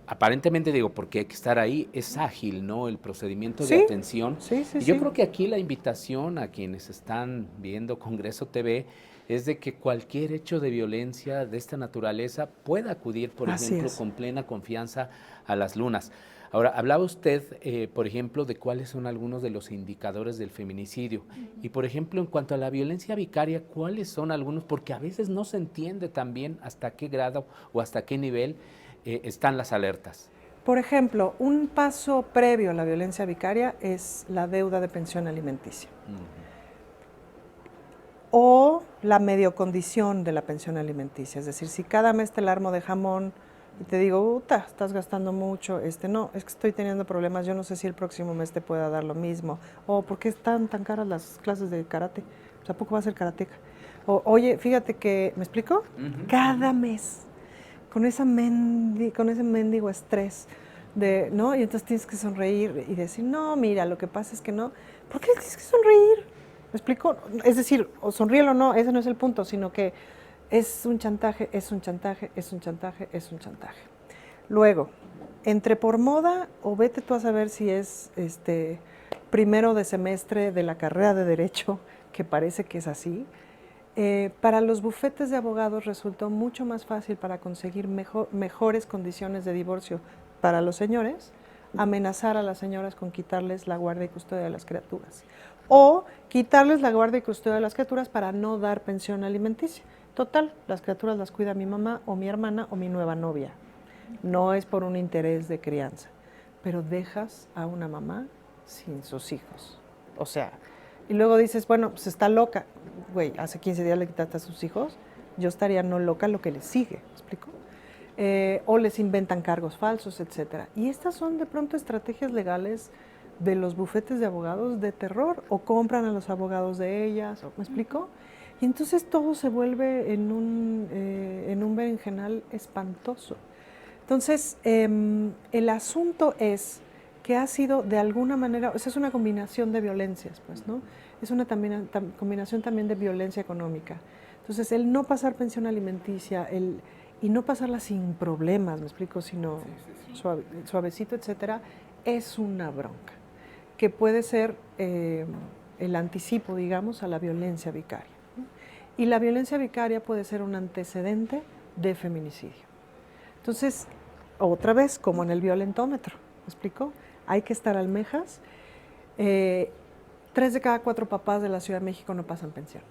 Aparentemente, digo, porque hay que estar ahí, es ágil, ¿no? El procedimiento de atención. Y yo creo que aquí la invitación a quienes están viendo Congreso TV es de que cualquier hecho de violencia de esta naturaleza pueda acudir, por ejemplo, con plena confianza a las lunas. Ahora, hablaba usted, por ejemplo, de cuáles son algunos de los indicadores del feminicidio. Y, por ejemplo, en cuanto a la violencia vicaria, ¿cuáles son algunos? Porque a veces no se entiende también hasta qué grado o hasta qué nivel están las alertas. Por ejemplo, un paso previo a la violencia vicaria es la deuda de pensión alimenticia. O la mediocondición de la pensión alimenticia. Es decir, si cada mes te la armo de jamón y te digo, estás gastando mucho, no, es que estoy teniendo problemas, yo no sé si el próximo mes te pueda dar lo mismo. O ¿por qué están tan caras las clases de karate? Pues, ¿a poco va a ser karateca? O, oye, fíjate que, ¿me explico? Cada mes, con ese mendigo estrés, ¿no? Y entonces tienes que sonreír y decir, no, mira, lo que pasa es que no. ¿Por qué tienes que sonreír? ¿Me explico? Es decir, o sonríelo o no, ese no es el punto, sino que es un chantaje, es un chantaje, es un chantaje, es un chantaje. Luego, entre por moda o vete tú a saber si es primero de semestre de la carrera de Derecho, que parece que es así, para los bufetes de abogados resultó mucho más fácil para conseguir mejores condiciones de divorcio para los señores, amenazar a las señoras con quitarles la guardia y custodia de las criaturas. O quitarles la guardia y custodia de las criaturas para no dar pensión alimenticia. Total, las criaturas las cuida mi mamá o mi hermana o mi nueva novia. No es por un interés de crianza, pero dejas a una mamá sin sus hijos. O sea, y luego dices, bueno, pues está loca. Güey, hace 15 días le quitaste a sus hijos, yo estaría no loca lo que les sigue, ¿me explico? O les inventan cargos falsos, etcétera. Y estas son de pronto estrategias legales de los bufetes de abogados de terror, o compran a los abogados de ellas, ¿me explico? Y entonces todo se vuelve en un berenjenal espantoso. Entonces, el asunto es que ha sido de alguna manera, o sea, es una combinación de violencias, pues, ¿no? Es una combinación también de violencia económica. Entonces, el no pasar pensión alimenticia, y no pasarla sin problemas, me explico, sino suavecito, etcétera, es una bronca que puede ser el anticipo, digamos, a la violencia vicaria. Y la violencia vicaria puede ser un antecedente de feminicidio. Entonces, otra vez, como en el violentómetro, ¿me explico? Hay que estar almejas. 3 de cada 4 papás de la Ciudad de México no pasan pensión.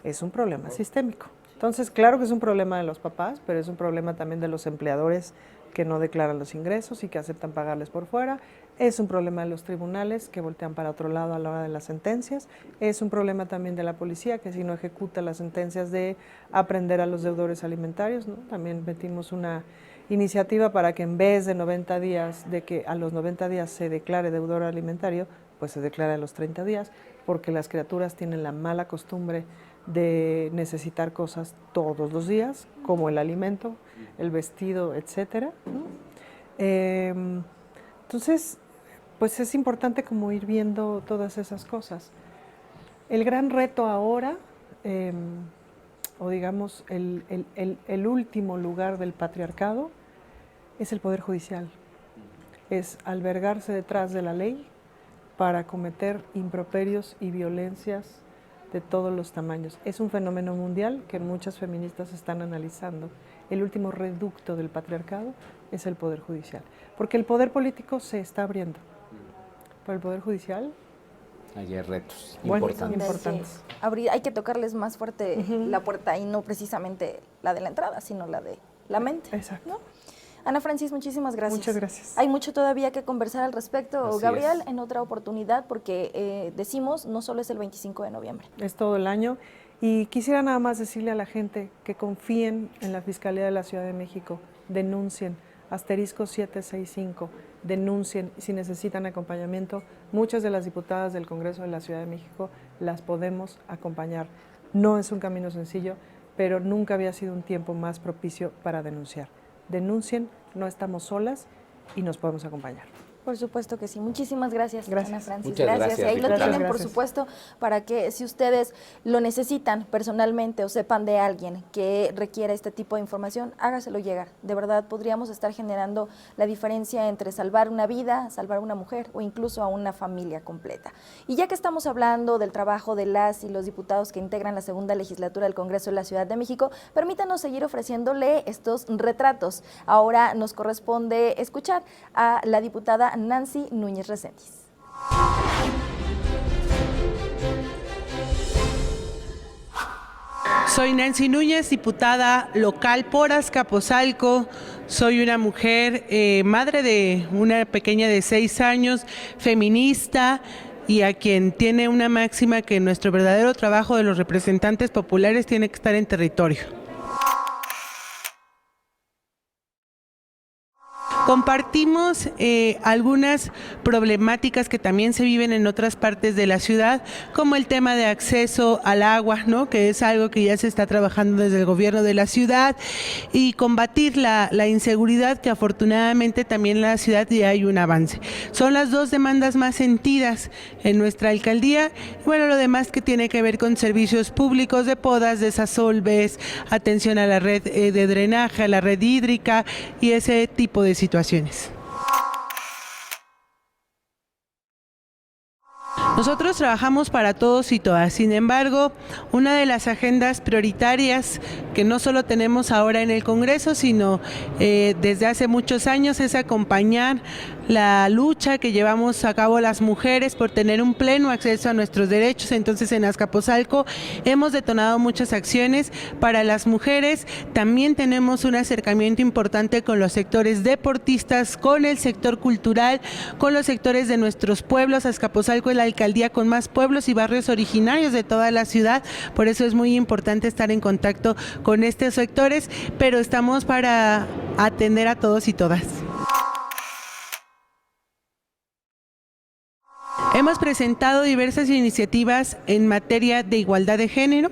Es un problema sistémico. Entonces, claro que es un problema de los papás, pero es un problema también de los empleadores que no declaran los ingresos y que aceptan pagarles por fuera. Es un problema de los tribunales que voltean para otro lado a la hora de las sentencias. Es un problema también de la policía que si no ejecuta las sentencias de aprender a los deudores alimentarios, ¿no? También metimos una iniciativa para que en vez de 90 días, de que a los 90 días se declare deudor alimentario, pues se declare a los 30 días, porque las criaturas tienen la mala costumbre de necesitar cosas todos los días, como el alimento, el vestido, etcétera, ¿no? Entonces, pues es importante como ir viendo todas esas cosas. El gran reto ahora, o digamos el último lugar del patriarcado, es el Poder Judicial. es albergarse detrás de la ley para cometer improperios y violencias de todos los tamaños. Es un fenómeno mundial que muchas feministas están analizando. El último reducto del patriarcado es el Poder Judicial, porque el poder político se está abriendo, pero el Poder Judicial... Hay retos importantes. Hay que tocarles más fuerte la puerta y no precisamente la de la entrada, sino la de la mente. Exacto. ¿No? Ana Francis, muchísimas gracias. Muchas gracias. Hay mucho todavía que conversar al respecto, Así Gabriel, es. en otra oportunidad, porque decimos, no solo es el 25 de noviembre. Es todo el año. Y quisiera nada más decirle a la gente que confíen en la Fiscalía de la Ciudad de México, denuncien, *765, denuncien si necesitan acompañamiento. Muchas de las diputadas del Congreso de la Ciudad de México las podemos acompañar. No es un camino sencillo, pero nunca había sido un tiempo más propicio para denunciar. Denuncien, no estamos solas y nos podemos acompañar. Por supuesto que sí. Muchísimas gracias, Ana Francis. Muchas gracias. Y ahí lo Gracias. tienen, por supuesto, para que si ustedes lo necesitan personalmente o sepan de alguien que requiera este tipo de información, hágaselo llegar. De verdad, podríamos estar generando la diferencia entre salvar una vida, salvar una mujer o incluso a una familia completa. Y ya que estamos hablando del trabajo de las y los diputados que integran la segunda legislatura del Congreso de la Ciudad de México, permítanos seguir ofreciéndole estos retratos. Ahora nos corresponde escuchar a la diputada Nancy Núñez Reséndiz. Soy Nancy Núñez, diputada local por Azcapotzalco. Soy una mujer, madre de una pequeña de 6 años, feminista, y a quien tiene una máxima que nuestro verdadero trabajo de los representantes populares tiene que estar en territorio. Compartimos algunas problemáticas que también se viven en otras partes de la ciudad, como el tema de acceso al agua, ¿no?, que es algo que ya se está trabajando desde el gobierno de la ciudad, y combatir la inseguridad, que afortunadamente también en la ciudad ya hay un avance. Son las dos demandas más sentidas en nuestra alcaldía. Y bueno, lo demás que tiene que ver con servicios públicos de podas, desasolves, atención a la red de drenaje, a la red hídrica y ese tipo de situaciones. Nosotros trabajamos para todos y todas. Sin embargo, una de las agendas prioritarias que no solo tenemos ahora en el Congreso, sino desde hace muchos años, es acompañar la lucha que llevamos a cabo las mujeres por tener un pleno acceso a nuestros derechos. Entonces, en Azcapotzalco hemos detonado muchas acciones para las mujeres. También tenemos un acercamiento importante con los sectores deportistas, con el sector cultural, con los sectores de nuestros pueblos. Azcapotzalco es la alcaldía con más pueblos y barrios originarios de toda la ciudad, por eso es muy importante estar en contacto con estos sectores, pero estamos para atender a todos y todas. Hemos presentado diversas iniciativas en materia de igualdad de género.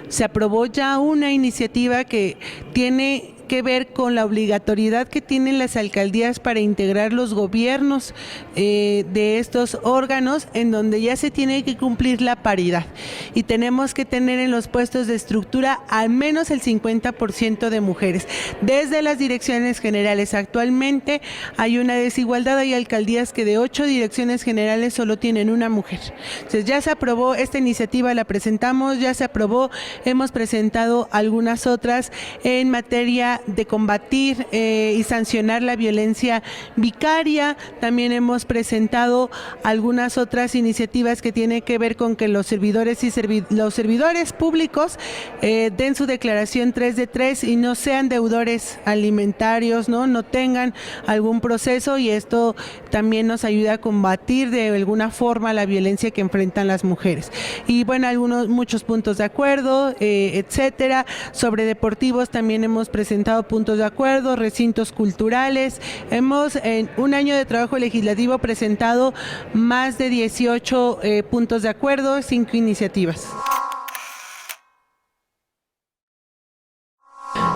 Se aprobó ya una iniciativa que tiene que ver con la obligatoriedad que tienen las alcaldías para integrar los gobiernos de estos órganos, en donde ya se tiene que cumplir la paridad y tenemos que tener en los puestos de estructura al menos el 50% de mujeres. Desde las direcciones generales actualmente hay una desigualdad, hay alcaldías que de 8 direcciones generales solo tienen una mujer. Entonces ya se aprobó esta iniciativa, la presentamos, ya se aprobó, hemos presentado algunas otras en materia de combatir y sancionar la violencia vicaria. También hemos presentado algunas otras iniciativas que tienen que ver con que los servidores y los servidores públicos den su declaración 3 de 3 y no sean deudores alimentarios, no tengan algún proceso, y esto también nos ayuda a combatir de alguna forma la violencia que enfrentan las mujeres. Y bueno, muchos puntos de acuerdo, etcétera. Sobre deportivos también hemos presentado puntos de acuerdo, recintos culturales. Hemos en un año de trabajo legislativo presentado más de 18 puntos de acuerdo, 5 iniciativas.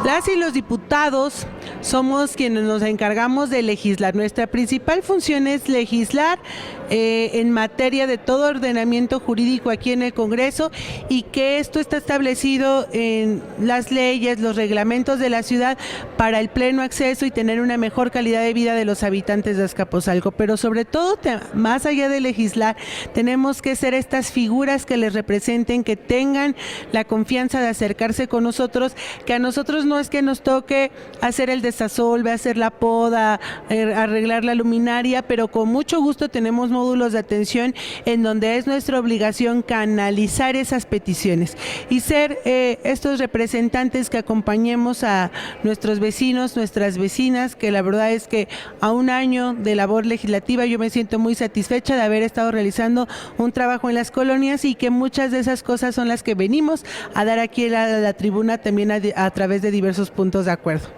Las y los diputados somos quienes nos encargamos de legislar. Nuestra principal función es legislar en materia de todo ordenamiento jurídico aquí en el Congreso, y que esto está establecido en las leyes, los reglamentos de la ciudad para el pleno acceso y tener una mejor calidad de vida de los habitantes de Azcapotzalco. Pero sobre todo, más allá de legislar, tenemos que ser estas figuras que les representen, que tengan la confianza de acercarse con nosotros, que a nosotros no es que nos toque hacer el desasolve, hacer la poda, arreglar la luminaria, pero con mucho gusto tenemos módulos de atención en donde es nuestra obligación canalizar esas peticiones y ser estos representantes que acompañemos a nuestros vecinos, nuestras vecinas, que la verdad es que a un año de labor legislativa yo me siento muy satisfecha de haber estado realizando un trabajo en las colonias, y que muchas de esas cosas son las que venimos a dar aquí a la tribuna también a través de diversos puntos de acuerdo.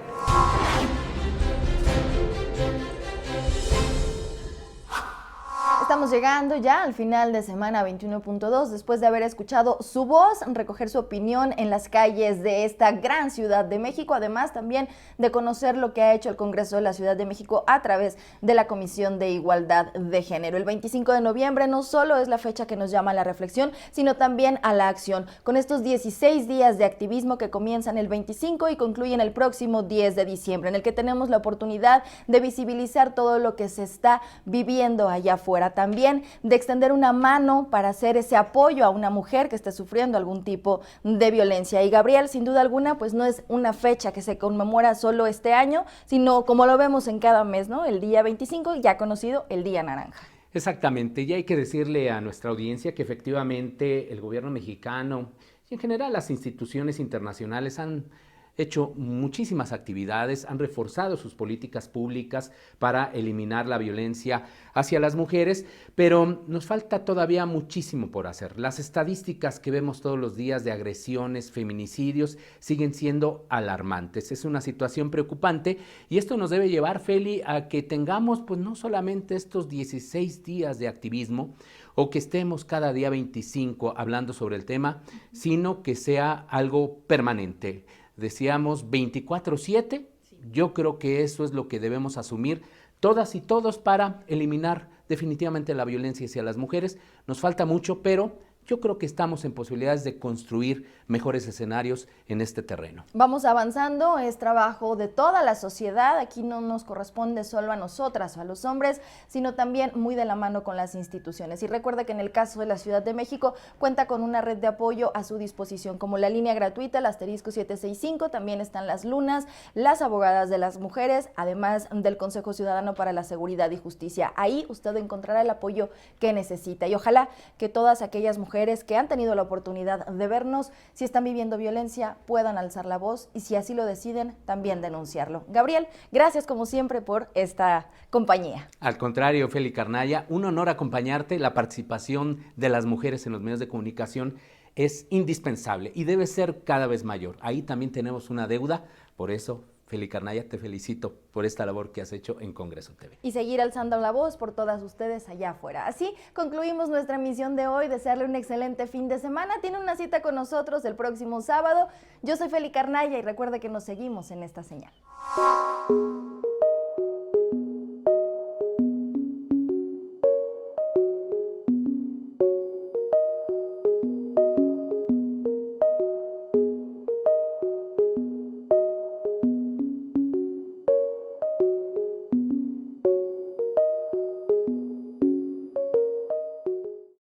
Estamos llegando ya al final de semana 21.2, después de haber escuchado su voz, recoger su opinión en las calles de esta gran Ciudad de México, además también de conocer lo que ha hecho el Congreso de la Ciudad de México a través de la Comisión de Igualdad de Género. El 25 de noviembre no solo es la fecha que nos llama a la reflexión, sino también a la acción, con estos 16 días de activismo que comienzan el 25 y concluyen el próximo 10 de diciembre, en el que tenemos la oportunidad de visibilizar todo lo que se está viviendo allá afuera, también de extender una mano para hacer ese apoyo a una mujer que esté sufriendo algún tipo de violencia. Y Gabriel, sin duda alguna, pues no es una fecha que se conmemora solo este año, sino como lo vemos en cada mes, ¿no? El día 25, ya conocido el Día Naranja. Exactamente, y hay que decirle a nuestra audiencia que efectivamente el gobierno mexicano y en general las instituciones internacionales han hecho muchísimas actividades, han reforzado sus políticas públicas para eliminar la violencia hacia las mujeres, pero nos falta todavía muchísimo por hacer. Las estadísticas que vemos todos los días de agresiones, feminicidios, siguen siendo alarmantes. Es una situación preocupante y esto nos debe llevar, Feli, a que tengamos pues no solamente estos 16 días de activismo o que estemos cada día 25 hablando sobre el tema, sino que sea algo permanente. Decíamos 24/7, yo creo que eso es lo que debemos asumir todas y todos para eliminar definitivamente la violencia hacia las mujeres. Nos falta mucho, pero yo creo que estamos en posibilidades de construir mejores escenarios en este terreno. Vamos avanzando, es trabajo de toda la sociedad, aquí no nos corresponde solo a nosotras o a los hombres, sino también muy de la mano con las instituciones. Y recuerda que en el caso de la Ciudad de México cuenta con una red de apoyo a su disposición, como la línea gratuita, el asterisco 765, también están las lunas, las abogadas de las mujeres, además del Consejo Ciudadano para la Seguridad y Justicia. Ahí usted encontrará el apoyo que necesita y ojalá que todas aquellas mujeres que han tenido la oportunidad de vernos, si están viviendo violencia, puedan alzar la voz y si así lo deciden, también denunciarlo. Gabriel, gracias como siempre por esta compañía. Al contrario, Feli Carnaya, un honor acompañarte. La participación de las mujeres en los medios de comunicación es indispensable y debe ser cada vez mayor. Ahí también tenemos una deuda, por eso, Feli Carnaya, te felicito por esta labor que has hecho en Congreso TV. Y seguir alzando la voz por todas ustedes allá afuera. Así concluimos nuestra emisión de hoy. Desearle un excelente fin de semana. Tiene una cita con nosotros el próximo sábado. Yo soy Feli Carnaya y recuerde que nos seguimos en esta señal.